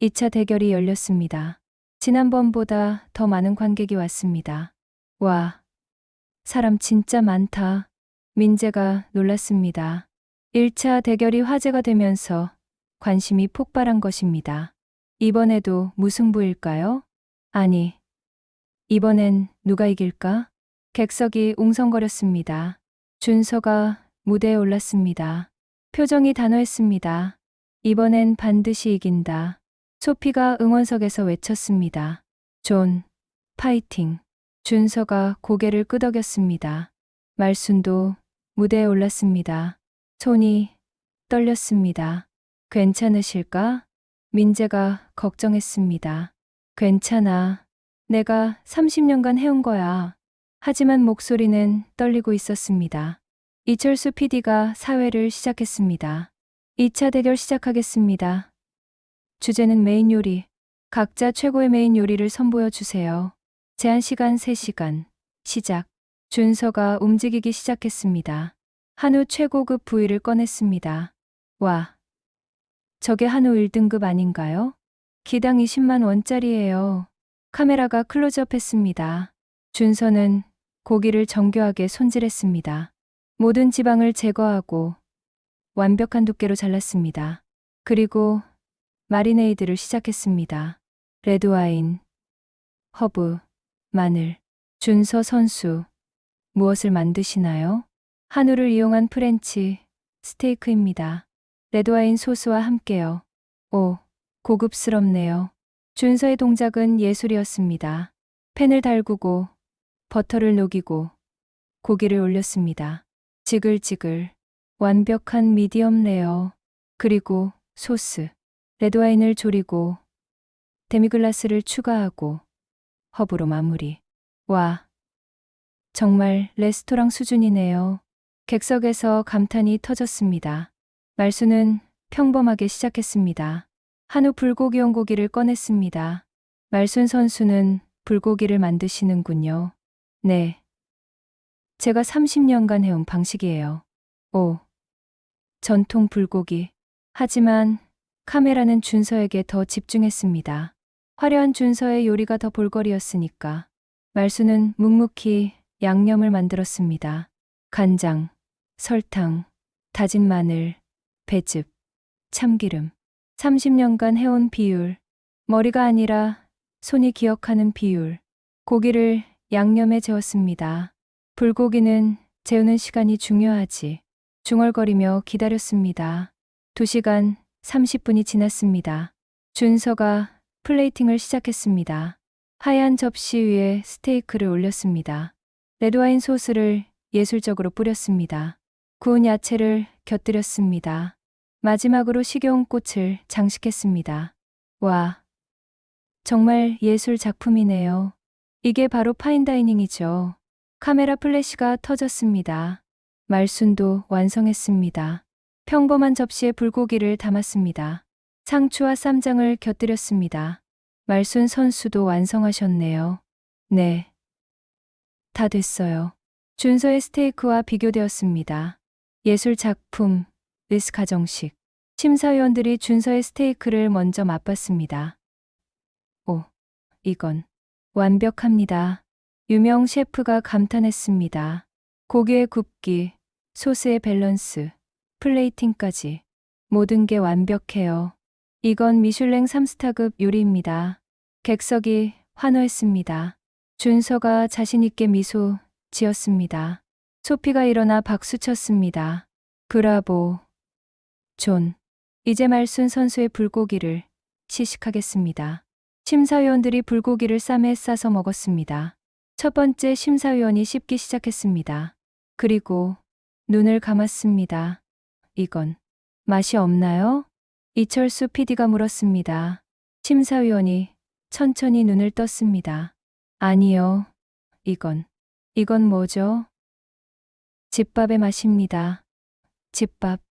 2차 대결이 열렸습니다. 지난번보다 더 많은 관객이 왔습니다. 와, 사람 진짜 많다. 민재가 놀랐습니다. 1차 대결이 화제가 되면서 관심이 폭발한 것입니다. 이번에도 무승부일까요? 아니, 이번엔 누가 이길까? 객석이 웅성거렸습니다. 준서가 무대에 올랐습니다. 표정이 단호했습니다. 이번엔 반드시 이긴다. 소피가 응원석에서 외쳤습니다. 존, 파이팅. 준서가 고개를 끄덕였습니다. 말순도 무대에 올랐습니다. 손이 떨렸습니다. 괜찮으실까? 민재가 걱정했습니다. 괜찮아. 내가 30년간 해온 거야. 하지만 목소리는 떨리고 있었습니다. 이철수 PD가 사회를 시작했습니다. 2차 대결 시작하겠습니다. 주제는 메인 요리. 각자 최고의 메인 요리를 선보여 주세요. 제한 시간 3시간. 시작. 준서가 움직이기 시작했습니다. 한우 최고급 부위를 꺼냈습니다. 와, 저게 한우 1등급 아닌가요? 기당 20만 원짜리예요. 카메라가 클로즈업 했습니다. 준서는 고기를 정교하게 손질했습니다. 모든 지방을 제거하고 완벽한 두께로 잘랐습니다. 그리고 마리네이드를 시작했습니다. 레드와인, 허브, 마늘. 준서 선수, 무엇을 만드시나요? 한우를 이용한 프렌치 스테이크입니다. 레드와인 소스와 함께요. 오, 고급스럽네요. 준서의 동작은 예술이었습니다. 팬을 달구고 버터를 녹이고 고기를 올렸습니다. 지글지글, 완벽한 미디엄 레어. 그리고 소스, 레드와인을 졸이고 데미글라스를 추가하고 허브로 마무리. 와, 정말 레스토랑 수준이네요. 객석에서 감탄이 터졌습니다. 말수는 평범하게 시작했습니다. 한우 불고기용 고기를 꺼냈습니다. 말순 선수는 불고기를 만드시는군요. 네. 제가 30년간 해온 방식이에요. 오, 전통 불고기. 하지만 카메라는 준서에게 더 집중했습니다. 화려한 준서의 요리가 더 볼거리였으니까. 말수는 묵묵히 양념을 만들었습니다. 간장, 설탕, 다진 마늘, 배즙, 참기름. 30년간 해온 비율. 머리가 아니라 손이 기억하는 비율. 고기를 양념에 재웠습니다. 불고기는 재우는 시간이 중요하지. 중얼거리며 기다렸습니다. 2시간 30분이 지났습니다. 준서가 플레이팅을 시작했습니다. 하얀 접시 위에 스테이크를 올렸습니다. 레드와인 소스를 예술적으로 뿌렸습니다. 구운 야채를 곁들였습니다. 마지막으로 식용 꽃을 장식했습니다. 와, 정말 예술 작품이네요. 이게 바로 파인다이닝이죠. 카메라 플래시가 터졌습니다. 말순도 완성했습니다. 평범한 접시에 불고기를 담았습니다. 상추와 쌈장을 곁들였습니다. 말순 선수도 완성하셨네요. 네, 다 됐어요. 준서의 스테이크와 비교되었습니다. 예술 작품, 리스 가정식. 심사위원들이 준서의 스테이크를 먼저 맛봤습니다. 오, 이건 완벽합니다. 유명 셰프가 감탄했습니다. 고기의 굽기, 소스의 밸런스, 플레이팅까지 모든 게 완벽해요. 이건 미슐랭 3스타급 요리입니다. 객석이 환호했습니다. 준서가 자신있게 미소 지었습니다. 소피가 일어나 박수쳤습니다. 브라보, 존. 이제 말순 선수의 불고기를 시식하겠습니다. 심사위원들이 불고기를 쌈에 싸서 먹었습니다. 첫 번째 심사위원이 씹기 시작했습니다. 그리고 눈을 감았습니다. 이건 맛이 없나요? 이철수 PD가 물었습니다. 심사위원이 천천히 눈을 떴습니다. 아니요. 이건 뭐죠? 집밥의 맛입니다. 집밥.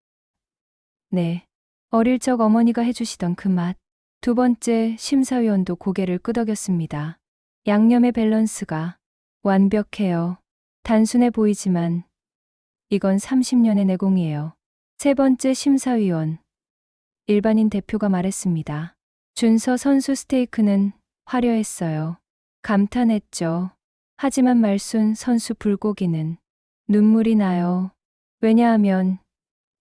네. 어릴 적 어머니가 해주시던 그 맛. 두 번째 심사위원도 고개를 끄덕였습니다. 양념의 밸런스가 완벽해요. 단순해 보이지만 이건 30년의 내공이에요. 세 번째 심사위원. 일반인 대표가 말했습니다. 준서 선수 스테이크는 화려했어요. 감탄했죠. 하지만 말순 선수 불고기는 눈물이 나요. 왜냐하면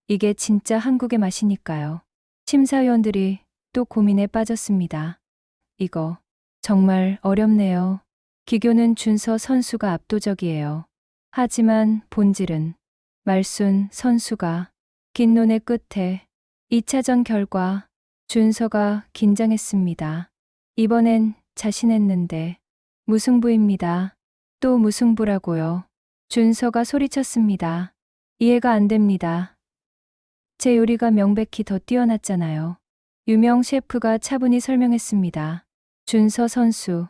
이게 진짜 한국의 맛이니까요. 심사위원들이 또 고민에 빠졌습니다. 이거 정말 어렵네요. 기교는 준서 선수가 압도적이에요. 하지만 본질은 말순 선수가 긴 논의 끝에 2차전 결과 준서가 긴장했습니다. 이번엔 자신했는데 무승부입니다. 또 무승부라고요. 준서가 소리쳤습니다. 이해가 안 됩니다. 제 요리가 명백히 더 뛰어났잖아요. 유명 셰프가 차분히 설명했습니다. 준서 선수,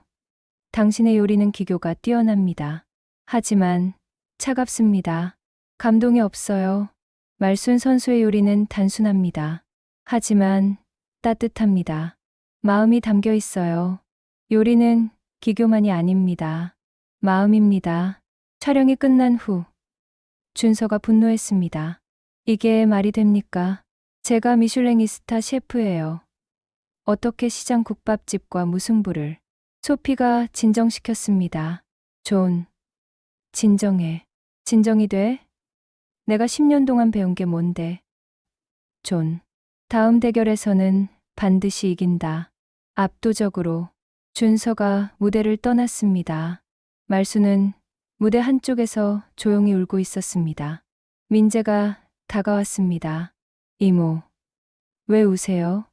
당신의 요리는 기교가 뛰어납니다. 하지만 차갑습니다. 감동이 없어요. 말순 선수의 요리는 단순합니다. 하지만 따뜻합니다. 마음이 담겨 있어요. 요리는 기교만이 아닙니다. 마음입니다. 촬영이 끝난 후 준서가 분노했습니다. 이게 말이 됩니까? 제가 미슐랭이스타 셰프예요. 어떻게 시장 국밥집과 무승부를. 소피가 진정시켰습니다. 존, 진정해. 진정이 돼? 내가 10년 동안 배운 게 뭔데? 존, 다음 대결에서는 반드시 이긴다. 압도적으로. 준서가 무대를 떠났습니다. 말수는 무대 한쪽에서 조용히 울고 있었습니다. 민재가 다가왔습니다. 이모, 왜 우세요?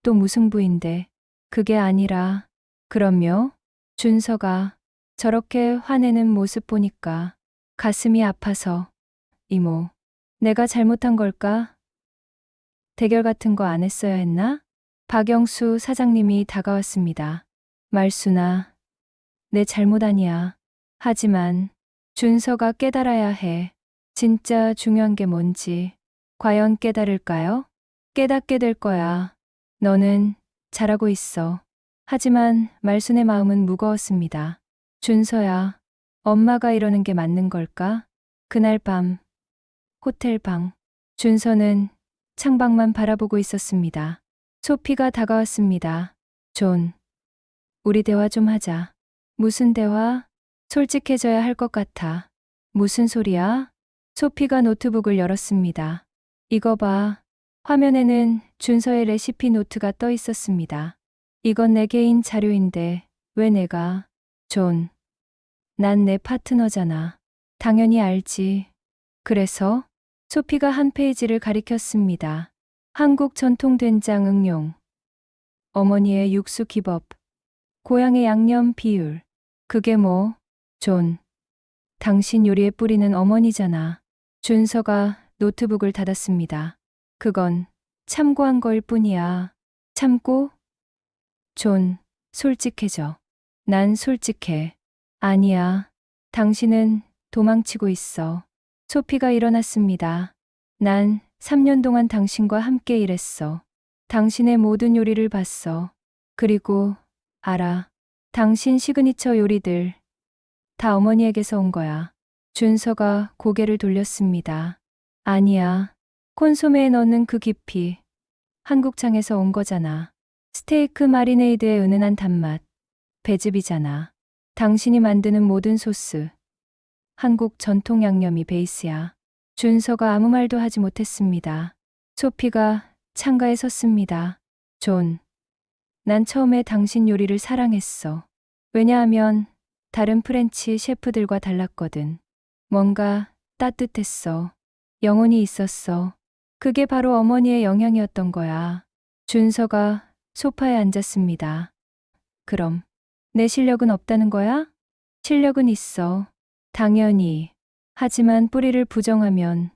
또 무승부인데. 그게 아니라. 그럼요? 준서가 저렇게 화내는 모습 보니까 가슴이 아파서. 이모, 내가 잘못한 걸까? 대결 같은 거 안 했어야 했나? 박영수 사장님이 다가왔습니다. 말수나, 내 잘못 아니야. 하지만 준서가 깨달아야 해. 진짜 중요한 게 뭔지. 과연 깨달을까요? 깨닫게 될 거야. 너는 잘하고 있어. 하지만 말순의 마음은 무거웠습니다. 준서야, 엄마가 이러는 게 맞는 걸까? 그날 밤, 호텔 방. 준서는 창밖만 바라보고 있었습니다. 소피가 다가왔습니다. 존, 우리 대화 좀 하자. 무슨 대화? 솔직해져야 할 것 같아. 무슨 소리야? 소피가 노트북을 열었습니다. 이거 봐. 화면에는 준서의 레시피 노트가 떠 있었습니다. 이건 내 개인 자료인데 왜 내가? 존, 난 내 파트너잖아. 당연히 알지. 그래서? 소피가 한 페이지를 가리켰습니다. 한국 전통 된장 응용. 어머니의 육수 기법. 고향의 양념 비율. 그게 뭐? 존. 당신 요리에 뿌리는 어머니잖아. 준서가 노트북을 닫았습니다. 그건 참고한 거일 뿐이야. 참고? 존, 솔직해져. 난 솔직해. 아니야. 당신은 도망치고 있어. 소피가 일어났습니다. 난 3년 동안 당신과 함께 일했어. 당신의 모든 요리를 봤어. 그리고 알아. 당신 시그니처 요리들 다 어머니에게서 온 거야. 준서가 고개를 돌렸습니다. 아니야. 콘소메에 넣는 그 깊이 한국장에서 온 거잖아. 스테이크 마리네이드의 은은한 단맛, 배즙이잖아. 당신이 만드는 모든 소스, 한국 전통 양념이 베이스야. 준서가 아무 말도 하지 못했습니다. 소피가 창가에 섰습니다. 존, 난 처음에 당신 요리를 사랑했어. 왜냐하면 다른 프렌치 셰프들과 달랐거든. 뭔가 따뜻했어. 영혼이 있었어. 그게 바로 어머니의 영향이었던 거야. 준서가 소파에 앉았습니다. 그럼 내 실력은 없다는 거야? 실력은 있어. 당연히. 하지만 뿌리를 부정하면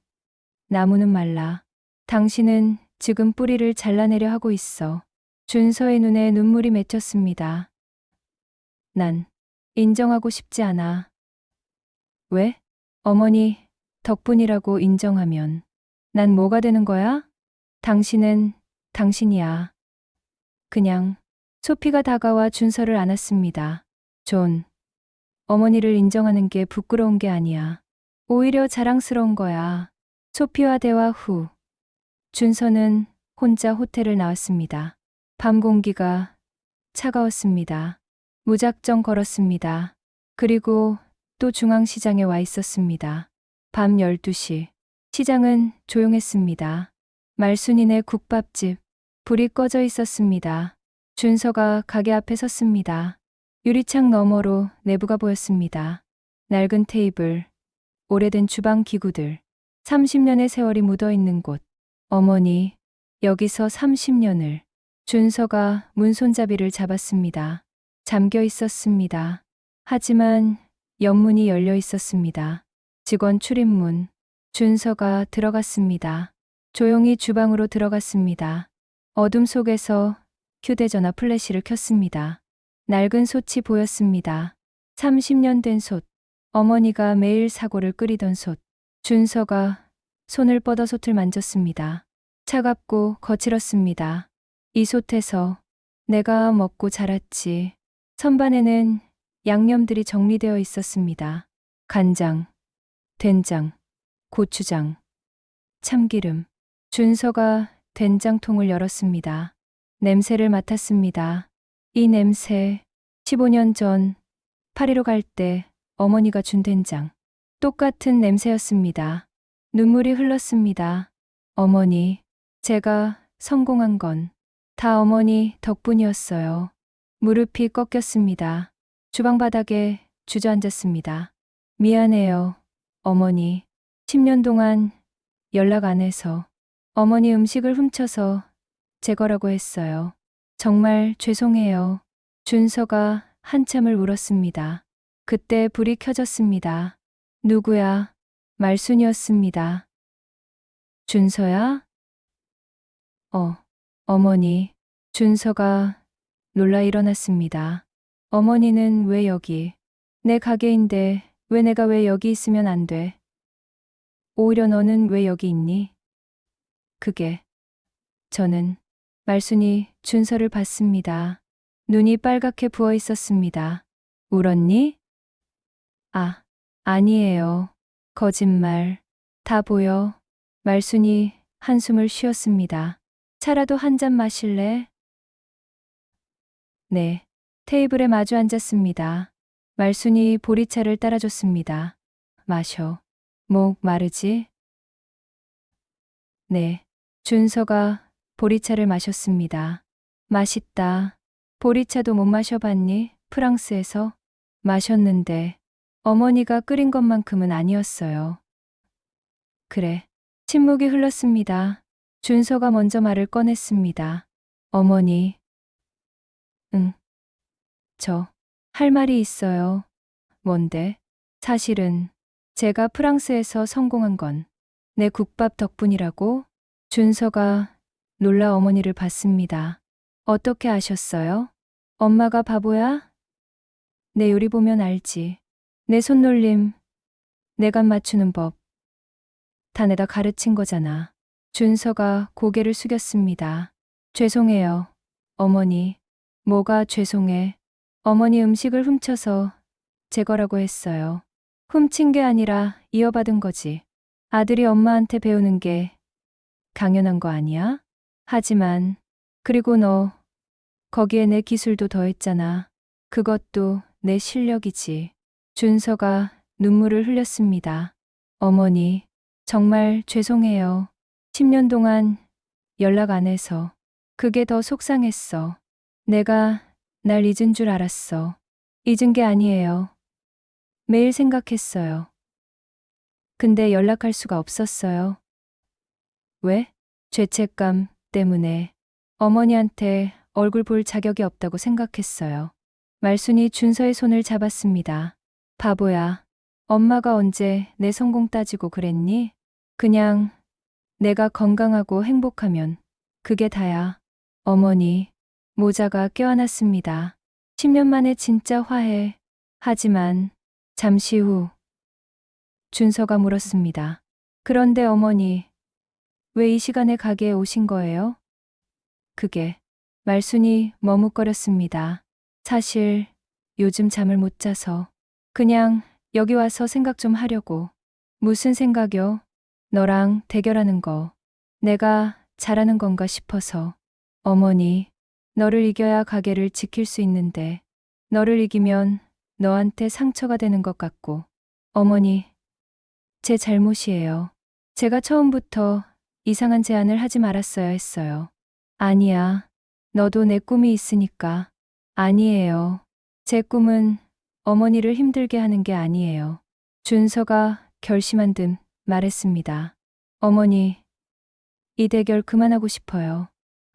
나무는 말라. 당신은 지금 뿌리를 잘라내려 하고 있어. 준서의 눈에 눈물이 맺혔습니다. 난 인정하고 싶지 않아. 왜? 어머니 덕분이라고 인정하면 난 뭐가 되는 거야? 당신은 당신이야. 그냥 소피가 다가와 준서를 안았습니다. 존, 어머니를 인정하는 게 부끄러운 게 아니야. 오히려 자랑스러운 거야. 소피와 대화 후 준서는 혼자 호텔을 나왔습니다. 밤 공기가 차가웠습니다. 무작정 걸었습니다. 그리고 또 중앙시장에 와 있었습니다. 밤 12시. 시장은 조용했습니다. 말순이네 국밥집. 불이 꺼져 있었습니다. 준서가 가게 앞에 섰습니다. 유리창 너머로 내부가 보였습니다. 낡은 테이블, 오래된 주방 기구들, 30년의 세월이 묻어 있는 곳. 어머니, 여기서 30년을. 준서가 문손잡이를 잡았습니다. 잠겨 있었습니다. 하지만 옆문이 열려 있었습니다. 직원 출입문. 준서가 들어갔습니다. 조용히 주방으로 들어갔습니다. 어둠 속에서 휴대전화 플래시를 켰습니다. 낡은 솥이 보였습니다. 30년 된 솥. 어머니가 매일 사골을 끓이던 솥. 준서가 손을 뻗어 솥을 만졌습니다. 차갑고 거칠었습니다. 이 솥에서 내가 먹고 자랐지. 선반에는 양념들이 정리되어 있었습니다. 간장, 된장, 고추장, 참기름. 준서가 된장통을 열었습니다. 냄새를 맡았습니다. 이 냄새, 15년 전 파리로 갈 때 어머니가 준 된장. 똑같은 냄새였습니다. 눈물이 흘렀습니다. 어머니, 제가 성공한 건 다 어머니 덕분이었어요. 무릎이 꺾였습니다. 주방 바닥에 주저앉았습니다. 미안해요, 어머니. 10년 동안 연락 안 해서 어머니 음식을 훔쳐서 제 거라고 했어요. 정말 죄송해요. 준서가 한참을 울었습니다. 그때 불이 켜졌습니다. 누구야? 말순이었습니다. 준서야? 어머니. 준서가 놀라 일어났습니다. 어머니는 왜 여기? 내 가게인데 내가 왜 여기 있으면 안 돼? 오히려 너는 왜 여기 있니? 그게 저는 말순이 준서를 봤습니다. 눈이 빨갛게 부어 있었습니다. 울었니? 아니에요. 거짓말. 다 보여. 말순이 한숨을 쉬었습니다. 차라도 한 잔 마실래? 네. 테이블에 마주 앉았습니다. 말순이 보리차를 따라줬습니다. 마셔. 목 마르지? 네. 준서가 보리차를 마셨습니다. 맛있다. 보리차도 못 마셔봤니? 프랑스에서? 마셨는데 어머니가 끓인 것만큼은 아니었어요. 그래. 침묵이 흘렀습니다. 준서가 먼저 말을 꺼냈습니다. 어머니. 응. 저 할 말이 있어요. 뭔데? 사실은 제가 프랑스에서 성공한 건 내 국밥 덕분이라고. 준서가 놀라 어머니를 봤습니다. 어떻게 아셨어요? 엄마가 바보야? 내 요리 보면 알지. 내 손놀림, 내가 맞추는 법, 다 내가 가르친 거잖아. 준서가 고개를 숙였습니다. 죄송해요, 어머니. 뭐가 죄송해? 어머니 음식을 훔쳐서 제 거라고 했어요. 훔친 게 아니라 이어받은 거지. 아들이 엄마한테 배우는 게 당연한 거 아니야? 하지만, 그리고 너, 거기에 내 기술도 더했잖아. 그것도 내 실력이지. 준서가 눈물을 흘렸습니다. 어머니, 정말 죄송해요. 10년 동안 연락 안 해서. 그게 더 속상했어. 내가 날 잊은 줄 알았어. 잊은 게 아니에요. 매일 생각했어요. 근데 연락할 수가 없었어요. 왜? 죄책감 때문에. 어머니한테 얼굴 볼 자격이 없다고 생각했어요. 말순이 준서의 손을 잡았습니다. 바보야. 엄마가 언제 내 성공 따지고 그랬니? 그냥 내가 건강하고 행복하면 그게 다야. 어머니, 모자가 껴안았습니다. 10년 만에 진짜 화해. 하지만 잠시 후 준서가 물었습니다. 그런데 어머니, 왜 이 시간에 가게에 오신 거예요? 그게 말순이 머뭇거렸습니다. 사실 요즘 잠을 못 자서 그냥 여기 와서 생각 좀 하려고. 무슨 생각요? 너랑 대결하는 거. 내가 잘하는 건가 싶어서. 어머니, 너를 이겨야 가게를 지킬 수 있는데 너를 이기면 너한테 상처가 되는 것 같고. 어머니, 제 잘못이에요. 제가 처음부터 이상한 제안을 하지 말았어야 했어요. 아니야. 너도 내 꿈이 있으니까. 아니에요. 제 꿈은 어머니를 힘들게 하는 게 아니에요. 준서가 결심한 듯 말했습니다. 어머니, 이 대결 그만하고 싶어요.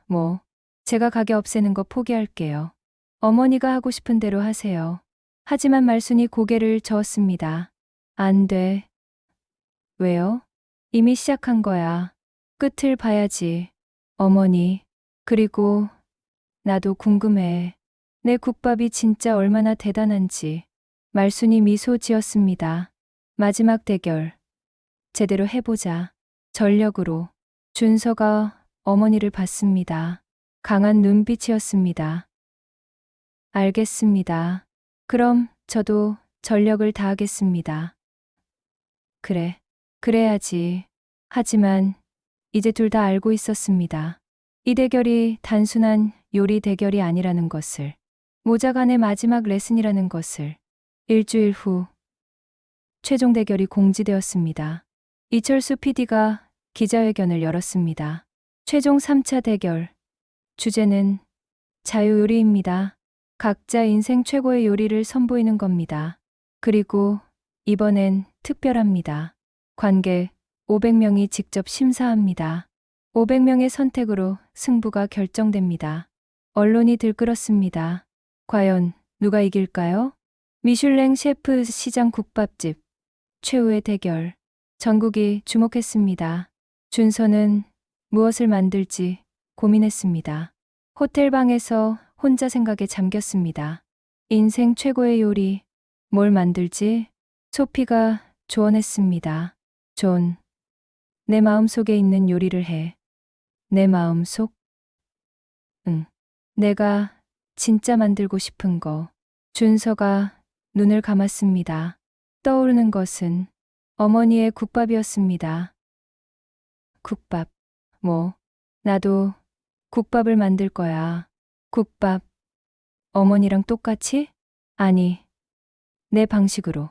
뭐, 제가 가게 없애는 거 포기할게요. 어머니가 하고 싶은 대로 하세요. 하지만 말순이 고개를 저었습니다. 안 돼. 왜요? 이미 시작한 거야. 끝을 봐야지. 어머니, 그리고 나도 궁금해. 내 국밥이 진짜 얼마나 대단한지. 말순이 미소 지었습니다. 마지막 대결. 제대로 해보자. 전력으로. 준서가 어머니를 봤습니다. 강한 눈빛이었습니다. 알겠습니다. 그럼 저도 전력을 다하겠습니다. 그래. 그래야지. 하지만 이제 둘 다 알고 있었습니다. 이 대결이 단순한 요리 대결이 아니라는 것을. 모자간의 마지막 레슨이라는 것을. 일주일 후 최종 대결이 공지되었습니다. 이철수 PD가 기자회견을 열었습니다. 최종 3차 대결. 주제는 자유요리입니다. 각자 인생 최고의 요리를 선보이는 겁니다. 그리고 이번엔 특별합니다. 관객 500명이 직접 심사합니다. 500명의 선택으로 승부가 결정됩니다. 언론이 들끓었습니다. 과연 누가 이길까요? 미슐랭 셰프 시장 국밥집 최후의 대결. 전국이 주목했습니다. 준서는 무엇을 만들지 고민했습니다. 호텔 방에서 혼자 생각에 잠겼습니다. 인생 최고의 요리, 뭘 만들지? 소피가 조언했습니다. 존, 내 마음속에 있는 요리를 해. 내 마음속? 응. 내가 진짜 만들고 싶은 거. 준서가 눈을 감았습니다. 떠오르는 것은 어머니의 국밥이었습니다. 국밥. 뭐, 나도 국밥을 만들 거야. 국밥. 어머니랑 똑같이? 아니, 내 방식으로.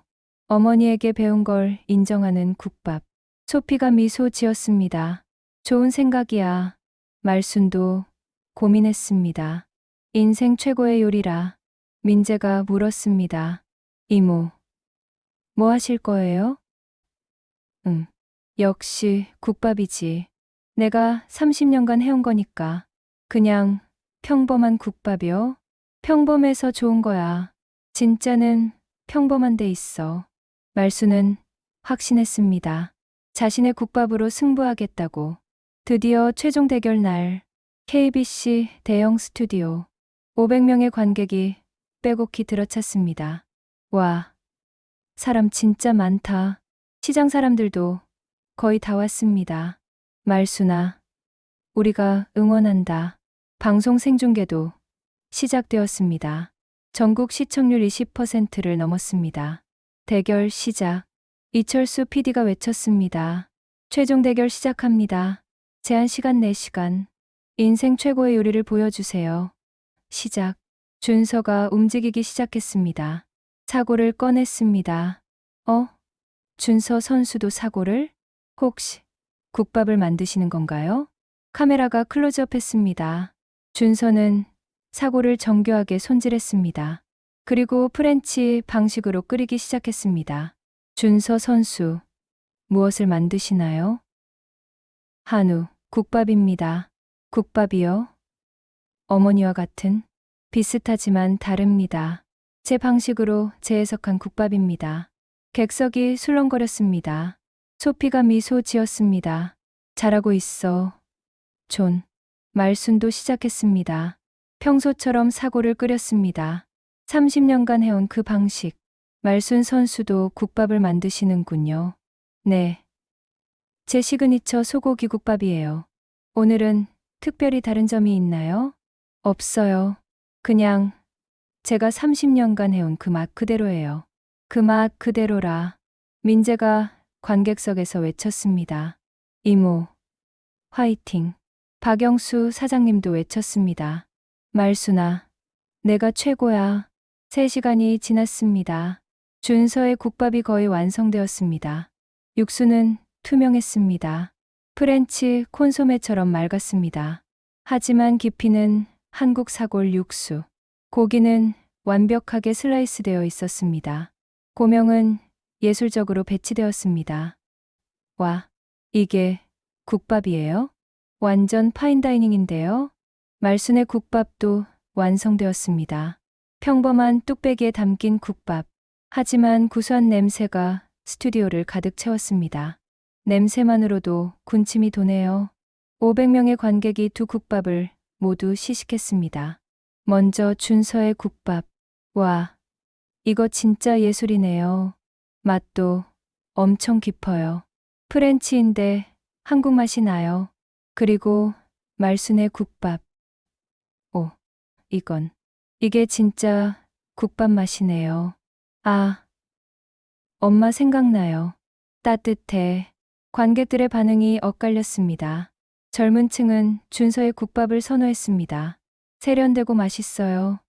어머니에게 배운 걸 인정하는 국밥. 소피가 미소 지었습니다. 좋은 생각이야. 말순도 고민했습니다. 인생 최고의 요리라. 민재가 물었습니다. 이모, 뭐 하실 거예요? 응, 역시 국밥이지. 내가 30년간 해온 거니까. 그냥 평범한 국밥이요? 평범해서 좋은 거야. 진짜는 평범한 데 있어. 말수는 확신했습니다. 자신의 국밥으로 승부하겠다고. 드디어 최종 대결 날 KBC 대형 스튜디오 500명의 관객이 빼곡히 들어찼습니다. 와, 사람 진짜 많다. 시장 사람들도 거의 다 왔습니다. 말수나 우리가 응원한다. 방송 생중계도 시작되었습니다. 전국 시청률 20%를 넘었습니다. 대결 시작. 이철수 PD가 외쳤습니다. 최종 대결 시작합니다. 제한 시간 4시간. 인생 최고의 요리를 보여주세요. 시작. 준서가 움직이기 시작했습니다. 사고를 꺼냈습니다. 준서 선수도 사고를? 혹시 국밥을 만드시는 건가요? 카메라가 클로즈업 했습니다. 준서는 사고를 정교하게 손질했습니다. 그리고 프렌치 방식으로 끓이기 시작했습니다. 준서 선수, 무엇을 만드시나요? 한우, 국밥입니다. 국밥이요? 어머니와 같은? 비슷하지만 다릅니다. 제 방식으로 재해석한 국밥입니다. 객석이 술렁거렸습니다. 소피가 미소 지었습니다. 잘하고 있어. 존. 말순도 시작했습니다. 평소처럼 사고를 끓였습니다. 30년간 해온 그 방식. 말순 선수도 국밥을 만드시는군요. 네. 제 시그니처 소고기 국밥이에요. 오늘은 특별히 다른 점이 있나요? 없어요. 그냥 제가 30년간 해온 그 맛 그대로예요. 그 맛 그대로라. 민재가 관객석에서 외쳤습니다. 이모, 화이팅. 박영수 사장님도 외쳤습니다. 말순아, 내가 최고야. 3시간이 지났습니다. 준서의 국밥이 거의 완성되었습니다. 육수는 투명했습니다. 프렌치 콘소메처럼 맑았습니다. 하지만 깊이는 한국 사골 육수. 고기는 완벽하게 슬라이스 되어 있었습니다. 고명은 예술적으로 배치되었습니다. 와, 이게 국밥이에요? 완전 파인다이닝인데요? 말순의 국밥도 완성되었습니다. 평범한 뚝배기에 담긴 국밥. 하지만 구수한 냄새가 스튜디오를 가득 채웠습니다. 냄새만으로도 군침이 도네요. 500명의 관객이 두 국밥을 모두 시식했습니다. 먼저 준서의 국밥. 와, 이거 진짜 예술이네요. 맛도 엄청 깊어요. 프렌치인데 한국 맛이 나요. 그리고 말순의 국밥. 오, 이게 진짜 국밥 맛이네요. 아, 엄마 생각나요. 따뜻해. 관객들의 반응이 엇갈렸습니다. 젊은 층은 준서의 국밥을 선호했습니다. 세련되고 맛있어요.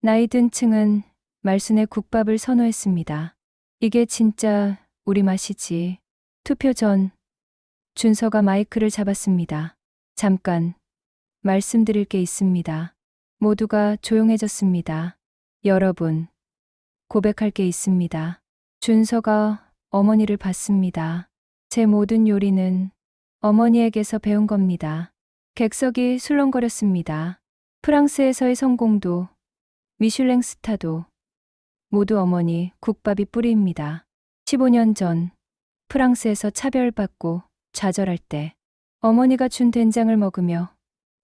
나이 든 층은 말순의 국밥을 선호했습니다. 이게 진짜 우리 맛이지. 투표 전 준서가 마이크를 잡았습니다. 잠깐 말씀드릴 게 있습니다. 모두가 조용해졌습니다. 여러분, 고백할 게 있습니다. 준서가 어머니를 봤습니다. 제 모든 요리는 어머니에게서 배운 겁니다. 객석이 술렁거렸습니다. 프랑스에서의 성공도, 미슐랭 스타도 모두 어머니 국밥이 뿌리입니다. 15년 전 프랑스에서 차별받고 좌절할 때 어머니가 준 된장을 먹으며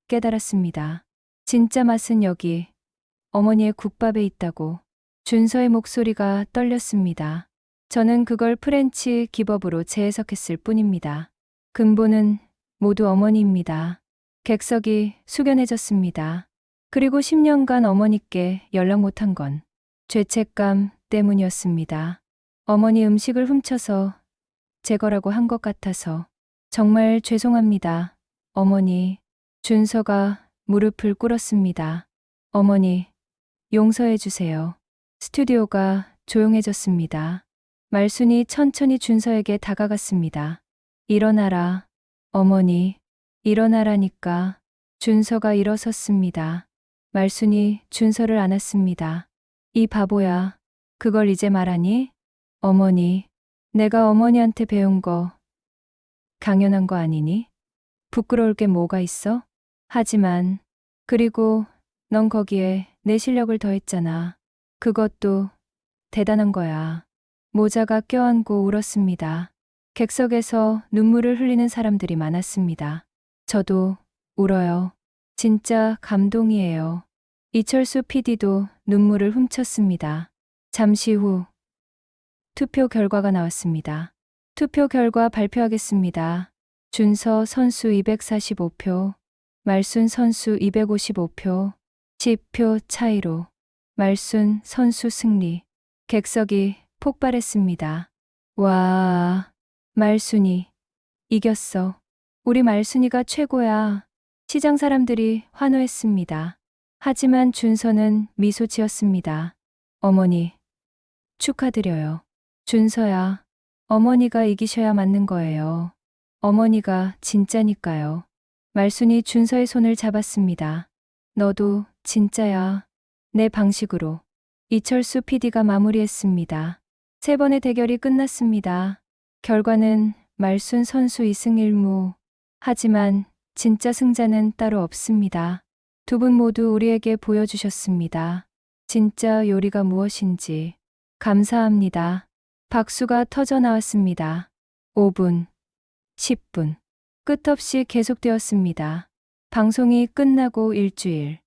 깨달았습니다. 진짜 맛은 여기 어머니의 국밥에 있다고. 준서의 목소리가 떨렸습니다. 저는 그걸 프렌치 기법으로 재해석했을 뿐입니다. 근본은 모두 어머니입니다. 객석이 숙연해졌습니다. 그리고 10년간 어머니께 연락 못한 건 죄책감 때문이었습니다. 어머니 음식을 훔쳐서 제 거라고 한 것 같아서 정말 죄송합니다. 어머니. 준서가 무릎을 꿇었습니다. 어머니, 용서해 주세요. 스튜디오가 조용해졌습니다. 말순이 천천히 준서에게 다가갔습니다. 일어나라. 어머니, 일어나라니까. 준서가 일어섰습니다. 말순이 준서를 안았습니다. 이 바보야. 그걸 이제 말하니? 어머니, 내가 어머니한테 배운 거 당연한 거 아니니? 부끄러울 게 뭐가 있어? 하지만, 그리고 넌 거기에 내 실력을 더했잖아. 그것도 대단한 거야. 모자가 껴안고 울었습니다. 객석에서 눈물을 흘리는 사람들이 많았습니다. 저도 울어요. 진짜 감동이에요. 이철수 PD도 눈물을 훔쳤습니다. 잠시 후 투표 결과가 나왔습니다. 투표 결과 발표하겠습니다. 준서 선수 245표, 말순 선수 255표, 10표 차이로 말순 선수 승리. 객석이 폭발했습니다. 와, 말순이 이겼어. 우리 말순이가 최고야. 시장 사람들이 환호했습니다. 하지만 준서는 미소 지었습니다. 어머니, 축하드려요. 준서야, 어머니가 이기셔야 맞는 거예요. 어머니가 진짜니까요. 말순이 준서의 손을 잡았습니다. 너도 진짜야. 내 방식으로. 이철수 PD가 마무리했습니다. 세 번의 대결이 끝났습니다. 결과는 말순 선수 2승 1무. 하지만 진짜 승자는 따로 없습니다. 두 분 모두 우리에게 보여주셨습니다. 진짜 요리가 무엇인지. 감사합니다. 박수가 터져 나왔습니다. 5분, 10분. 끝없이 계속되었습니다. 방송이 끝나고 일주일.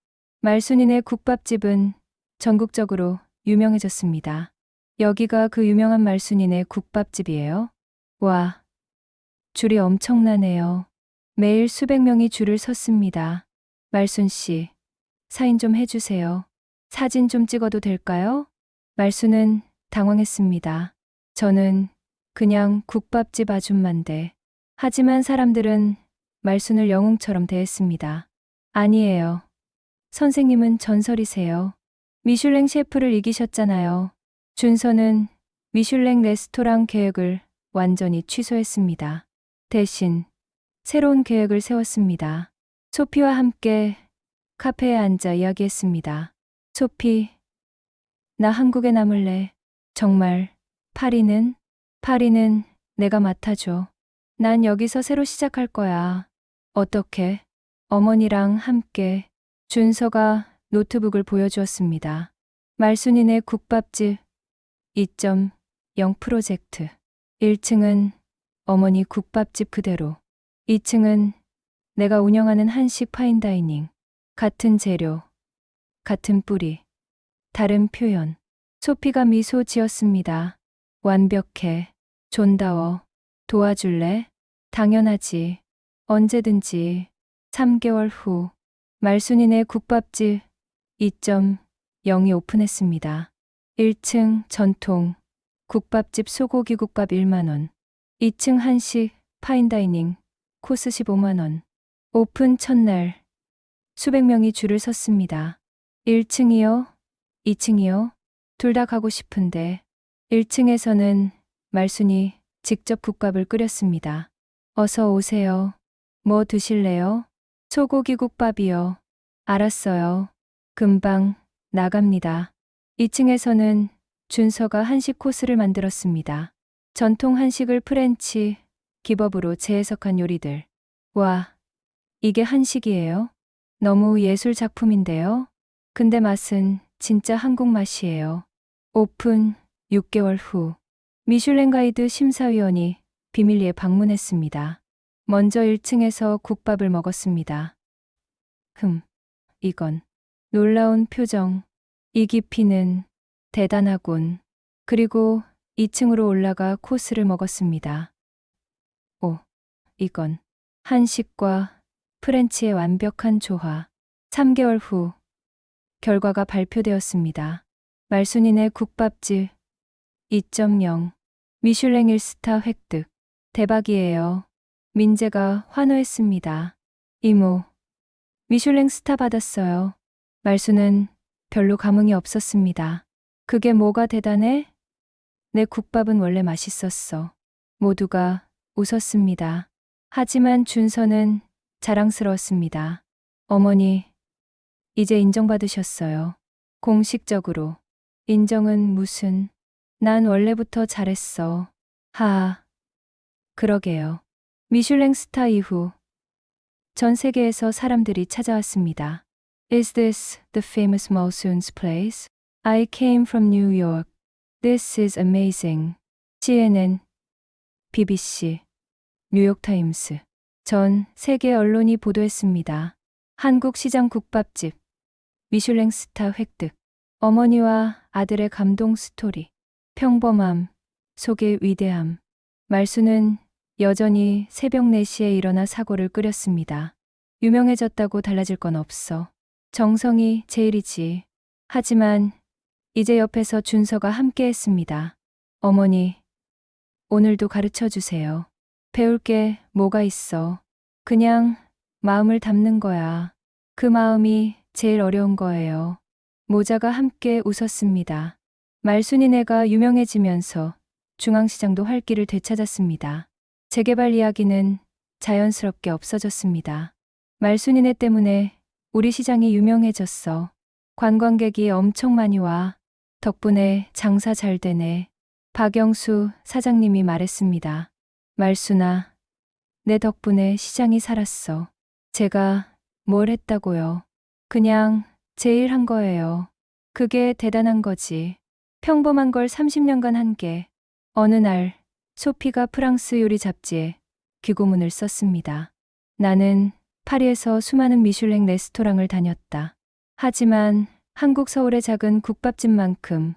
말순이네 국밥집은 전국적으로 유명해졌습니다. 여기가 그 유명한 말순이네 국밥집이에요? 와, 줄이 엄청나네요. 매일 수백 명이 줄을 섰습니다. 말순 씨, 사인 좀 해주세요. 사진 좀 찍어도 될까요? 말순은 당황했습니다. 저는 그냥 국밥집 아줌마인데. 하지만 사람들은 말순을 영웅처럼 대했습니다. 아니에요. 선생님은 전설이세요. 미슐랭 셰프를 이기셨잖아요. 준서는 미슐랭 레스토랑 계획을 완전히 취소했습니다. 대신 새로운 계획을 세웠습니다. 소피와 함께 카페에 앉아 이야기했습니다. 소피, 나 한국에 남을래. 정말. 파리는? 파리는 내가 맡아줘. 난 여기서 새로 시작할 거야. 어떻게? 어머니랑 함께. 준서가 노트북을 보여주었습니다. 말순이네 국밥집 2.0 프로젝트. 1층은 어머니 국밥집 그대로. 2층은 내가 운영하는 한식 파인다이닝. 같은 재료, 같은 뿌리, 다른 표현. 소피가 미소 지었습니다. 완벽해. 존다워. 도와줄래? 당연하지. 언제든지. 3개월 후. 말순이네 국밥집 2.0이 오픈했습니다. 1층 전통 국밥집 소고기 국밥 1만 원. 2층 한식 파인다이닝 코스 15만 원. 오픈 첫날 수백 명이 줄을 섰습니다. 1층이요? 2층이요? 둘 다 가고 싶은데 1층에서는 말순이 직접 국밥을 끓였습니다. 어서 오세요. 뭐 드실래요? 소고기 국밥이요. 알았어요. 금방 나갑니다. 2층에서는 준서가 한식 코스를 만들었습니다. 전통 한식을 프렌치 기법으로 재해석한 요리들. 와, 이게 한식이에요? 너무 예술 작품인데요? 근데 맛은 진짜 한국 맛이에요. 오픈 6개월 후. 미슐랭 가이드 심사위원이 비밀리에 방문했습니다. 먼저 1층에서 국밥을 먹었습니다. 이건. 놀라운 표정. 이 깊이는 대단하군. 그리고 2층으로 올라가 코스를 먹었습니다. 오, 이건. 한식과 프렌치의 완벽한 조화. 3개월 후. 결과가 발표되었습니다. 말순이네 국밥집 2.0 미슐랭 1스타 획득. 대박이에요. 민재가 환호했습니다. 이모, 미슐랭 스타 받았어요. 말순은 별로 감흥이 없었습니다. 그게 뭐가 대단해? 내 국밥은 원래 맛있었어. 모두가 웃었습니다. 하지만 준서는 자랑스러웠습니다. 어머니, 이제 인정받으셨어요. 공식적으로. 인정은 무슨. 난 원래부터 잘했어. 그러게요. 미슐랭 스타 이후 전 세계에서 사람들이 찾아왔습니다. Is this the famous Mulsoon's place? I came from New York. This is amazing. CNN, BBC, 뉴욕타임스. 전 세계 언론이 보도했습니다. 한국 시장 국밥집. 미슐랭 스타 획득. 어머니와 아들의 감동 스토리. 평범함 속의 위대함. 말수는 여전히 새벽 4시에 일어나 사고를 끓였습니다. 유명해졌다고 달라질 건 없어. 정성이 제일이지. 하지만 이제 옆에서 준서가 함께 했습니다. 어머니, 오늘도 가르쳐 주세요. 배울 게 뭐가 있어. 그냥 마음을 담는 거야. 그 마음이 제일 어려운 거예요. 모자가 함께 웃었습니다. 말순이네가 유명해지면서 중앙시장도 활기를 되찾았습니다. 재개발 이야기는 자연스럽게 없어졌습니다. 말순이네 때문에 우리 시장이 유명해졌어. 관광객이 엄청 많이 와. 덕분에 장사 잘 되네. 박영수 사장님이 말했습니다. 말순아, 내 덕분에 시장이 살았어. 제가 뭘 했다고요? 그냥 제 일 한 거예요. 그게 대단한 거지. 평범한 걸 30년간 한 게. 어느 날 소피가 프랑스 요리 잡지에 귀고문을 썼습니다. 나는 파리에서 수많은 미슐랭 레스토랑을 다녔다. 하지만 한국 서울의 작은 국밥집만큼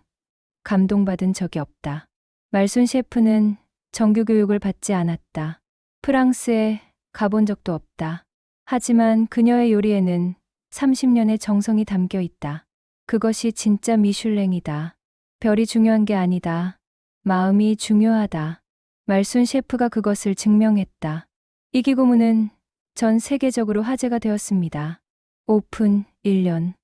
감동받은 적이 없다. 말순 셰프는 정규 교육을 받지 않았다. 프랑스에 가본 적도 없다. 하지만 그녀의 요리에는 30년의 정성이 담겨 있다. 그것이 진짜 미슐랭이다. 별이 중요한 게 아니다. 마음이 중요하다. 말순 셰프가 그것을 증명했다. 이 기고문은 전 세계적으로 화제가 되었습니다. 오픈 1년.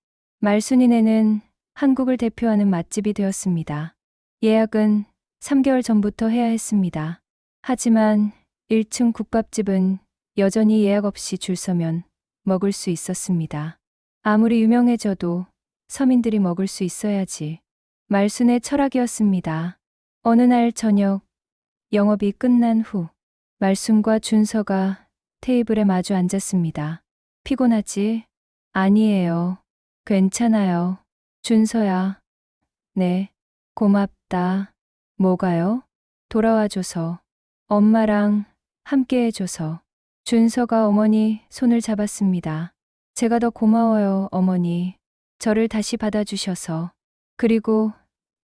말순이네는 한국을 대표하는 맛집이 되었습니다. 예약은 3개월 전부터 해야 했습니다. 하지만 1층 국밥집은 여전히 예약 없이 줄 서면 먹을 수 있었습니다. 아무리 유명해져도 서민들이 먹을 수 있어야지. 말순의 철학이었습니다. 어느 날 저녁, 영업이 끝난 후 말순과 준서가 테이블에 마주 앉았습니다. 피곤하지? 아니에요. 괜찮아요. 준서야. 네. 고맙다. 뭐가요? 돌아와줘서. 엄마랑 함께 해줘서. 준서가 어머니 손을 잡았습니다. 제가 더 고마워요, 어머니. 저를 다시 받아주셔서. 그리고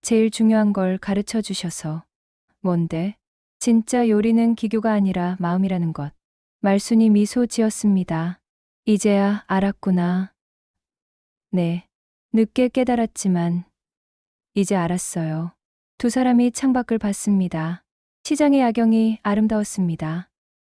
제일 중요한 걸 가르쳐 주셔서. 뭔데? 진짜 요리는 기교가 아니라 마음이라는 것. 말순이 미소 지었습니다. 이제야 알았구나. 네. 늦게 깨달았지만 이제 알았어요. 두 사람이 창밖을 봤습니다. 시장의 야경이 아름다웠습니다.